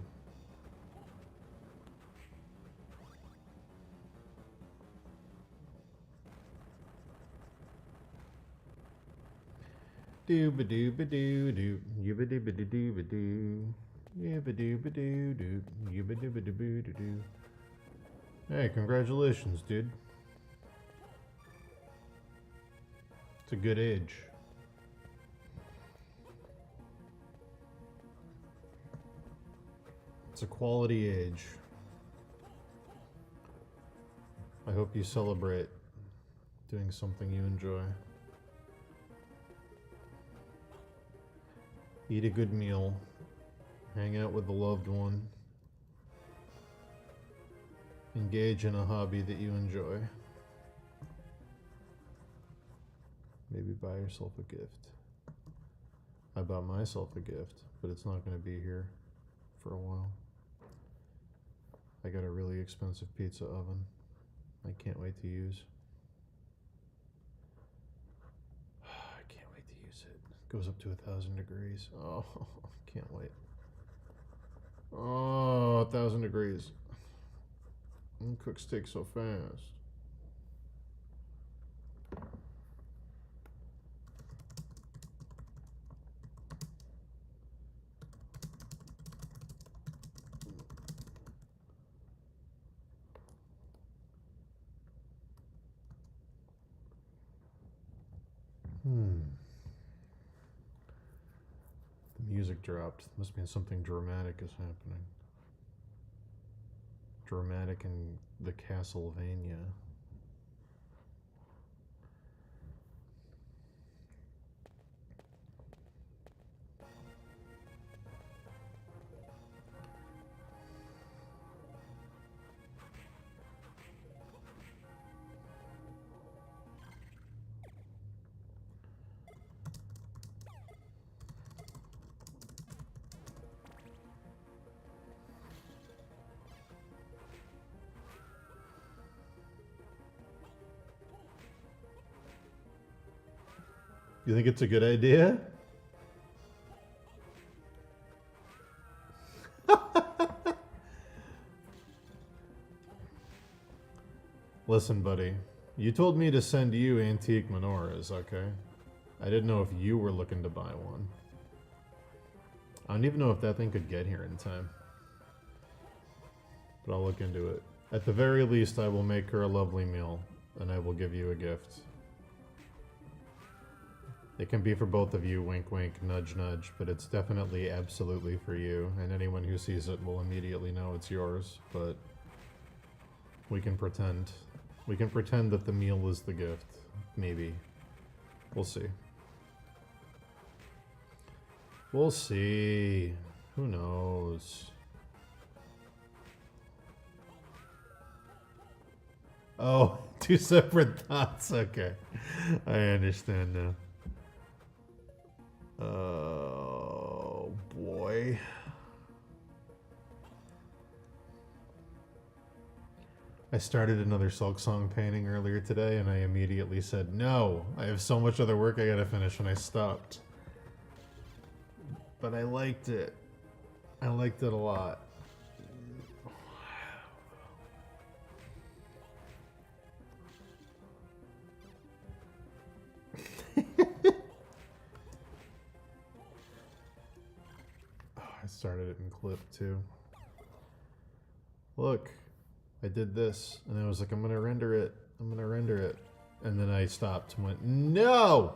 Dooba dooba doo doo, yuba dooba doo dooba doo, yuba dooba doo doo, yuba dooba doo doo doo. Hey, congratulations, dude. It's a good age. It's a quality age. I hope you celebrate doing something you enjoy. Eat a good meal. Hang out with a loved one. Engage in a hobby that you enjoy. Maybe buy yourself a gift. I bought myself a gift, but it's not going to be here for a while. I got a really expensive pizza oven. I can't wait to use. I can't wait to use it. It goes up to 1,000 degrees. Oh, can't wait. Oh, 1,000 degrees. Cook steak so fast. The music dropped. Must mean something dramatic is happening. Dramatic in the Castlevania. You think it's a good idea? Listen, buddy. You told me to send you antique menorahs, okay? I didn't know if you were looking to buy one. I don't even know if that thing could get here in time. But I'll look into it. At the very least, I will make her a lovely meal, and I will give you a gift. It can be for both of you, wink wink, nudge nudge, but it's definitely absolutely for you, and anyone who sees it will immediately know it's yours, but we can pretend. We can pretend that the meal is the gift. Maybe. We'll see. We'll see. Who knows? Oh, two separate thoughts. Okay. I understand now. Oh, boy. I started another Silksong painting earlier today, and I immediately said, no, I have so much other work I gotta finish, and I stopped. But I liked it. I liked it a lot. I started it in clip too. Look, I did this, and I was like, I'm gonna render it. I'm gonna render it. And then I stopped and went, no!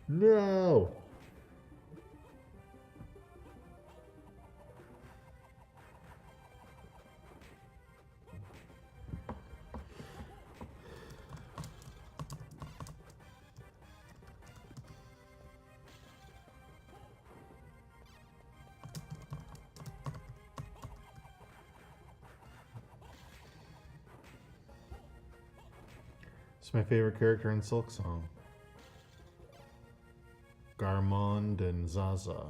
No! It's my favorite character in Silk Song. Garmond and Zaza.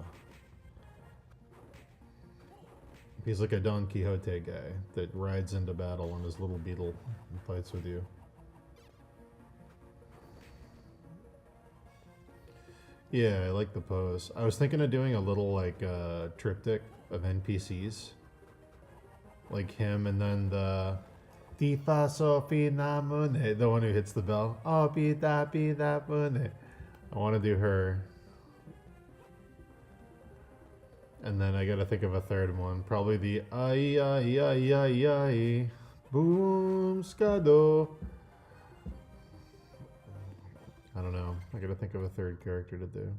He's like a Don Quixote guy that rides into battle on his little beetle and fights with you. Yeah, I like the pose. I was thinking of doing a little like triptych of NPCs. Like him and then the Di fa so fi na mune, the one who hits the bell. Oh, bi da mune. I want to do her. And then I gotta think of a third one. Probably the ai ai ai ai ai boom skado. I don't know. I gotta think of a third character to do.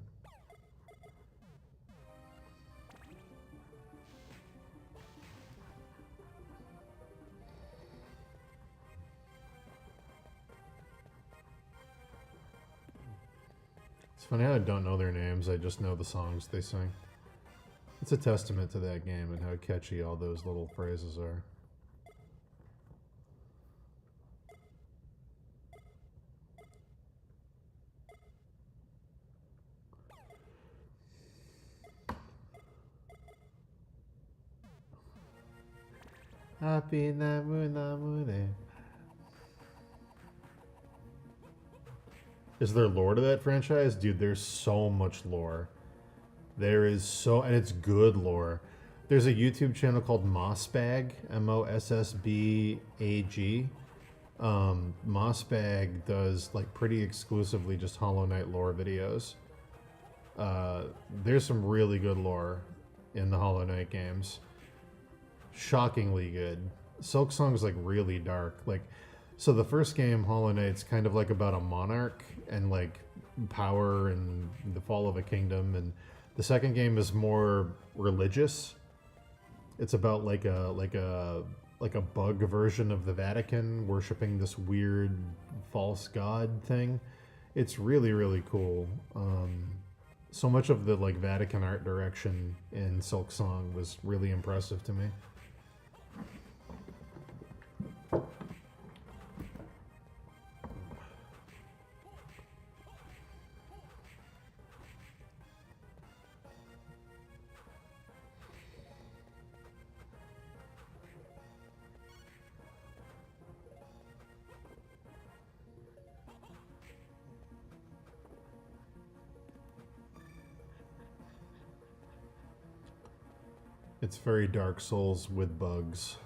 It's funny how I don't know their names, I just know the songs they sing. It's a testament to that game and how catchy all those little phrases are. Happy Namu Namune. Is there lore to that franchise? Dude, there's so much lore. There is so, and it's good lore. There's a YouTube channel called Mossbag, Mossbag. Mossbag does like pretty exclusively just Hollow Knight lore videos. There's some really good lore in the Hollow Knight games. Shockingly good. Silk Song is like really dark. Like, so the first game, Hollow Knight's kind of like about a monarch and like power and the fall of a kingdom, and the second game is more religious. It's about like a bug version of the Vatican worshiping this weird false god thing. It's really, really cool. So much of the like Vatican art direction in Silk Song was really impressive to me. It's very Dark Souls with bugs.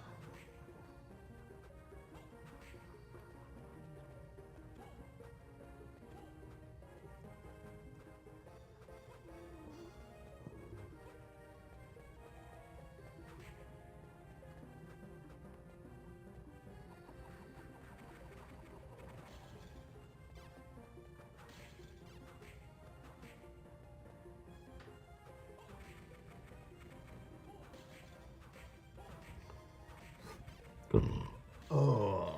Oh.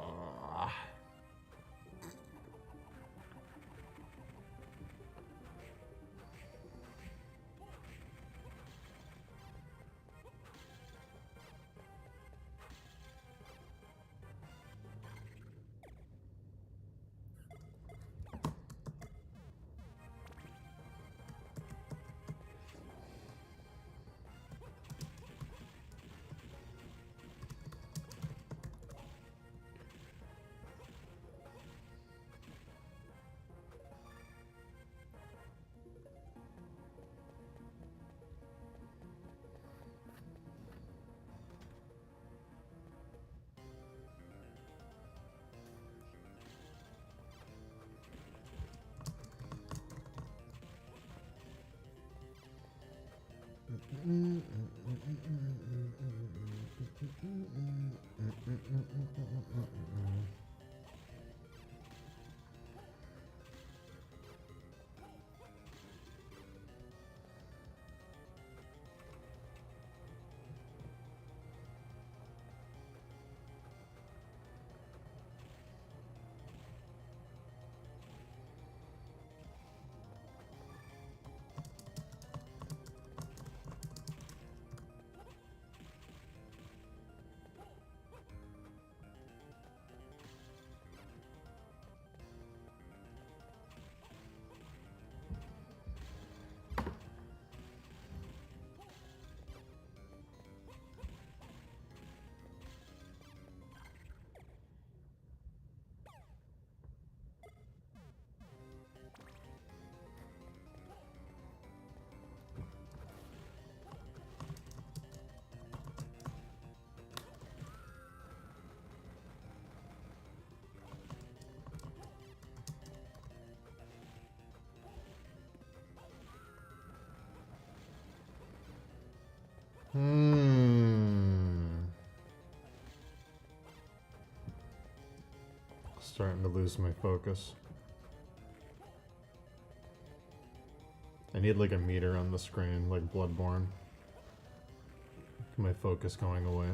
Starting to lose my focus. I need like a meter on the screen, like Bloodborne. My focus going away.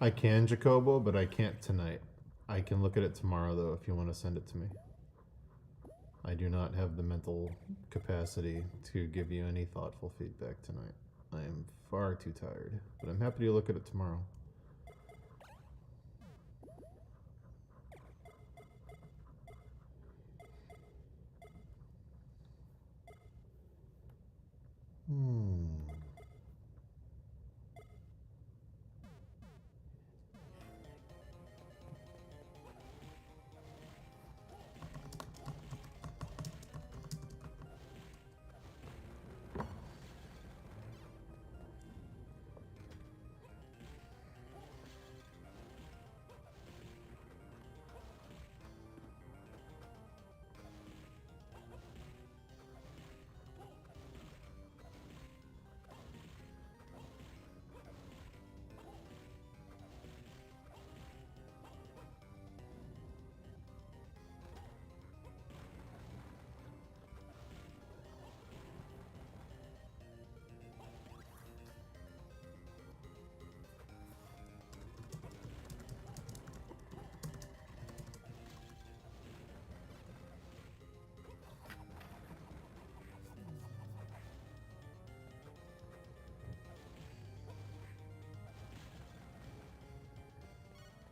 I can, Jacobo, but I can't tonight. I can look at it tomorrow, though, if you want to send it to me. I do not have the mental capacity to give you any thoughtful feedback tonight. I am far too tired, but I'm happy to look at it tomorrow.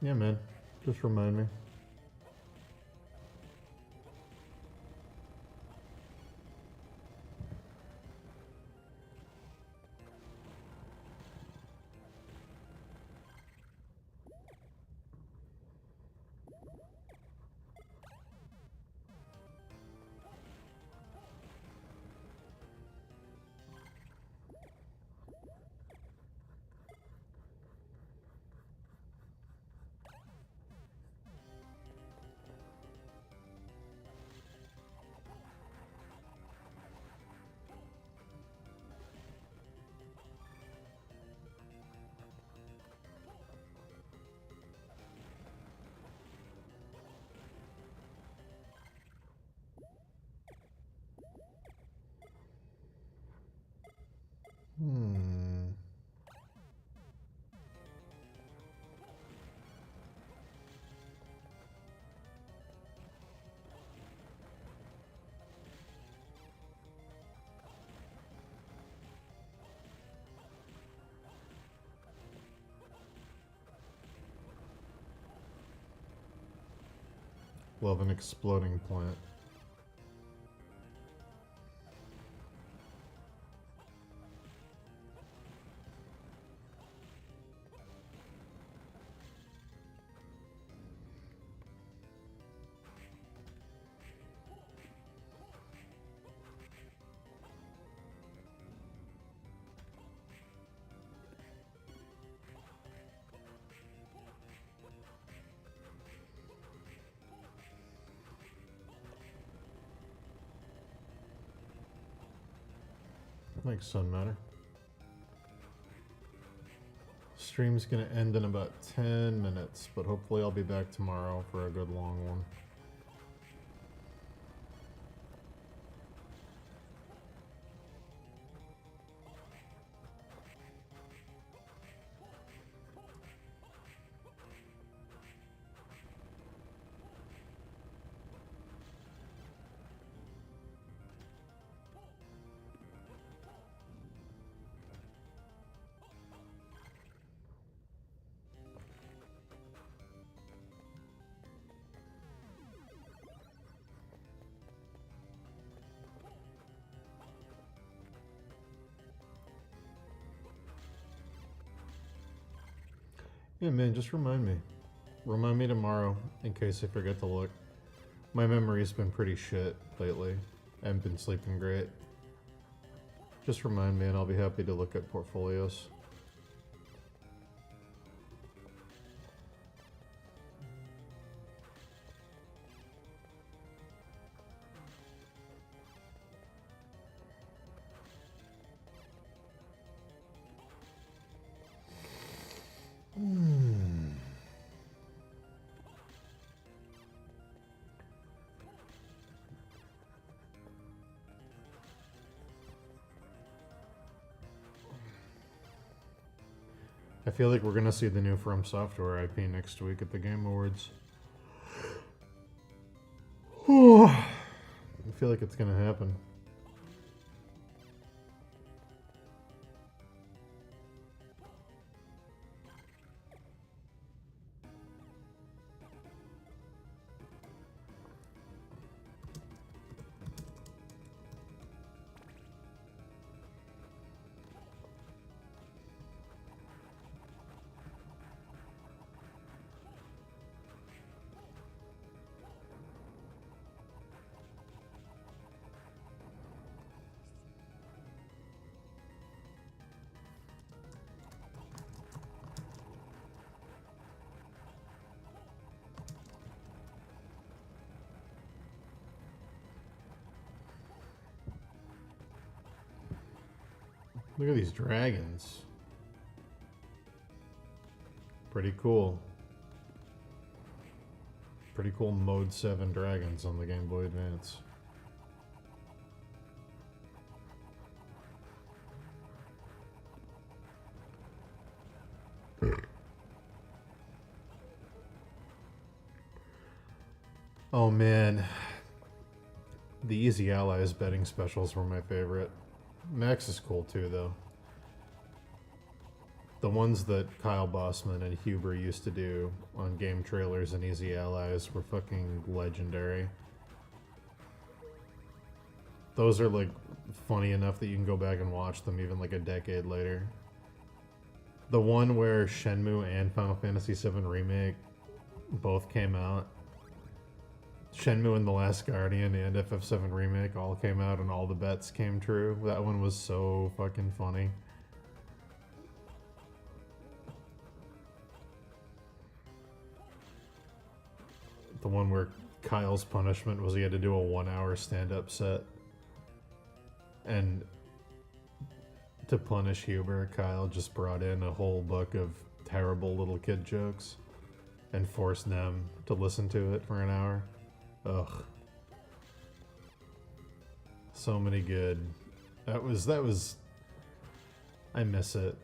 Yeah, man. Just remind me. Love an exploding plant. Like Sun Matter. Stream's gonna end in about 10 minutes, but hopefully I'll be back tomorrow for a good long one. Yeah, man, just remind me. Remind me tomorrow in case I forget to look. My memory's been pretty shit lately. I haven't been sleeping great. Just remind me and I'll be happy to look at portfolios. I feel like we're gonna see the new From Software IP next week at the Game Awards. I feel like it's gonna happen. Look at these dragons. Pretty cool. Pretty cool Mode 7 dragons on the Game Boy Advance. Oh man. The Easy Allies betting specials were my favorite. Max is cool too, though. The ones that Kyle Bossman and Huber used to do on game trailers and Easy Allies were fucking legendary. Those are like funny enough that you can go back and watch them even like a decade later. The one where Shenmue and Final Fantasy VII Remake both came out. Shenmue and The Last Guardian and FF7 Remake all came out and all the bets came true. That one was so fucking funny. The one where Kyle's punishment was he had to do a 1-hour stand-up set. And to punish Huber, Kyle just brought in a whole book of terrible little kid jokes and forced them to listen to it for an hour. Ugh. So many good. That was I miss it.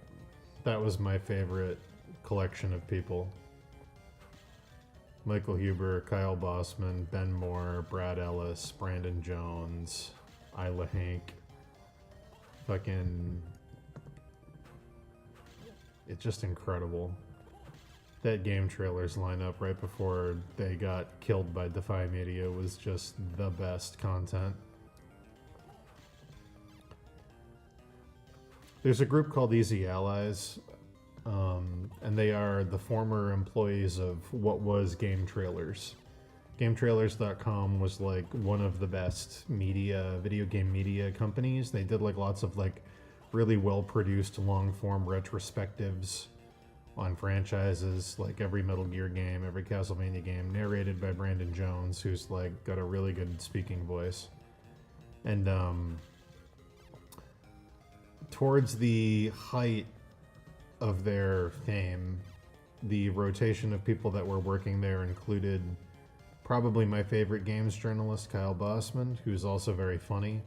That was my favorite collection of people. Michael Huber, Kyle Bossman, Ben Moore, Brad Ellis, Brandon Jones, Isla Hank. Fucking... It's just incredible. That game trailers lineup right before they got killed by Defy Media was just the best content. There's a group called Easy Allies, and they are the former employees of what was Game Trailers. GameTrailers.com was like one of the best video game media companies. They did like lots of like really well-produced long-form retrospectives on franchises, like every Metal Gear game, every Castlevania game, narrated by Brandon Jones, who's like got a really good speaking voice. And towards the height of their fame, the rotation of people that were working there included probably my favorite games journalist, Kyle Bossman, who's also very funny,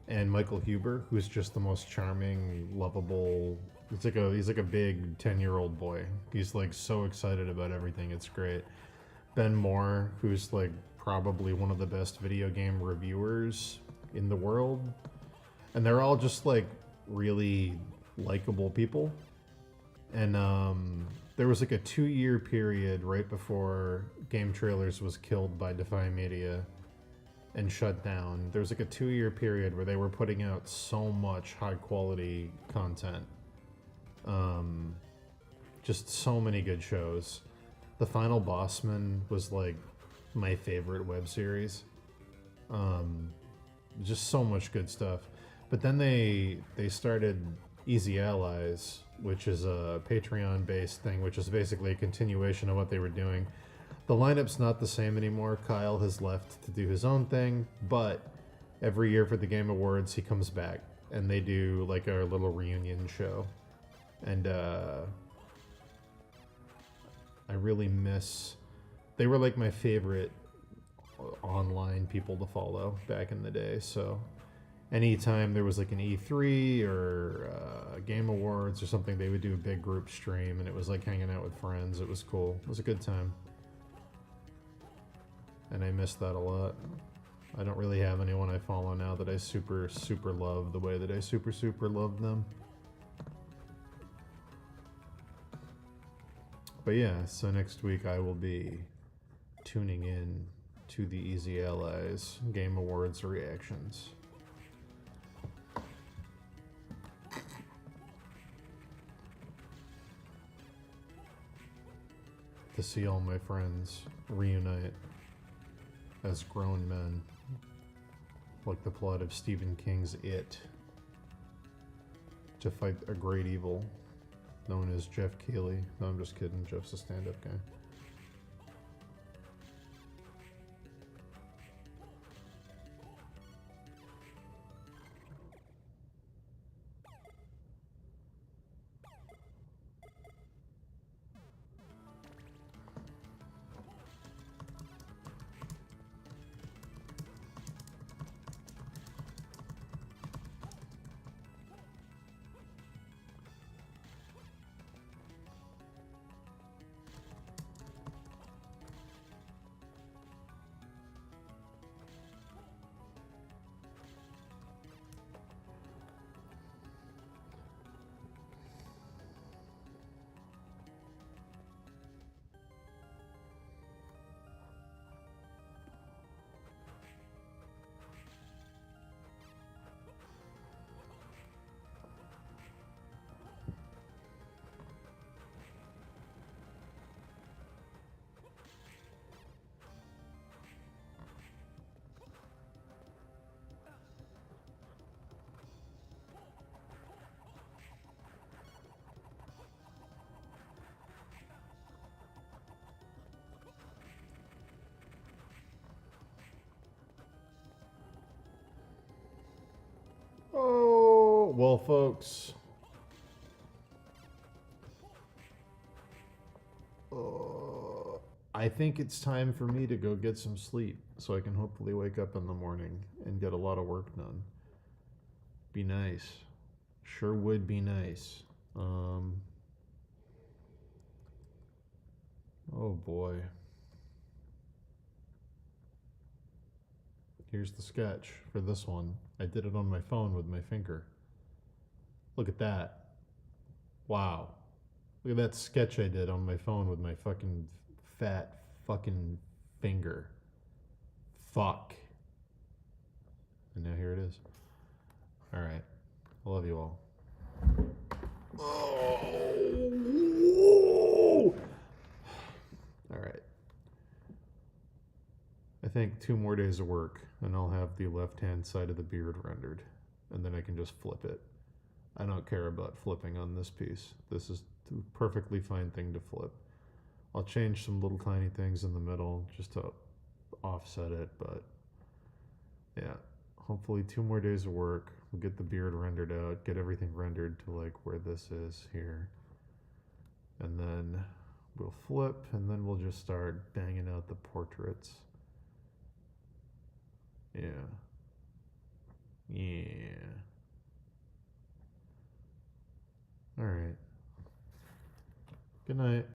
and Michael Huber, who's just the most charming, lovable. He's like a big 10-year-old boy. He's like so excited about everything. It's great. Ben Moore, who's like probably one of the best video game reviewers in the world. And they're all just like really likable people. And there was like a 2-year period right before Game Trailers was killed by Defy Media and shut down. There was like a 2-year period where they were putting out so much high quality content. Just so many good shows. The Final Bossman was like my favorite web series. Just so much good stuff. But then they started Easy Allies, which is a Patreon based thing, which is basically a continuation of what they were doing. The lineup's not the same anymore. Kyle has left to do his own thing, but every year for the Game Awards he comes back and they do like a little reunion show. And I really miss, they were like my favorite online people to follow back in the day. So anytime there was like an E3 or Game Awards or something, they would do a big group stream, and it was like hanging out with friends. It was cool. It was a good time. And I miss that a lot. I don't really have anyone I follow now that I super, super love the way that I super, super loved them. But yeah, so next week I will be tuning in to the Easy Allies Game Awards reactions. To see all my friends reunite as grown men, like the plot of Stephen King's It, to fight a great evil known as Jeff Keighley. No, I'm just kidding. Jeff's a stand-up guy. Oh, well, folks. I think it's time for me to go get some sleep so I can hopefully wake up in the morning and get a lot of work done. Be nice. Sure would be nice. Oh boy. Here's the sketch for this one. I did it on my phone with my finger. Look at that. Wow. Look at that sketch I did on my phone with my fucking fat fucking finger. Fuck. And now here it is. Alright. I love you all. Oh. Alright. I think 2 more days of work and I'll have the left-hand side of the beard rendered. And then I can just flip it. I don't care about flipping on this piece. This is a perfectly fine thing to flip. I'll change some little tiny things in the middle just to offset it, but yeah, hopefully 2 more days of work. We'll get the beard rendered out, get everything rendered to like where this is here. And then we'll flip, and then we'll just start banging out the portraits. Yeah. Yeah. All right. Good night.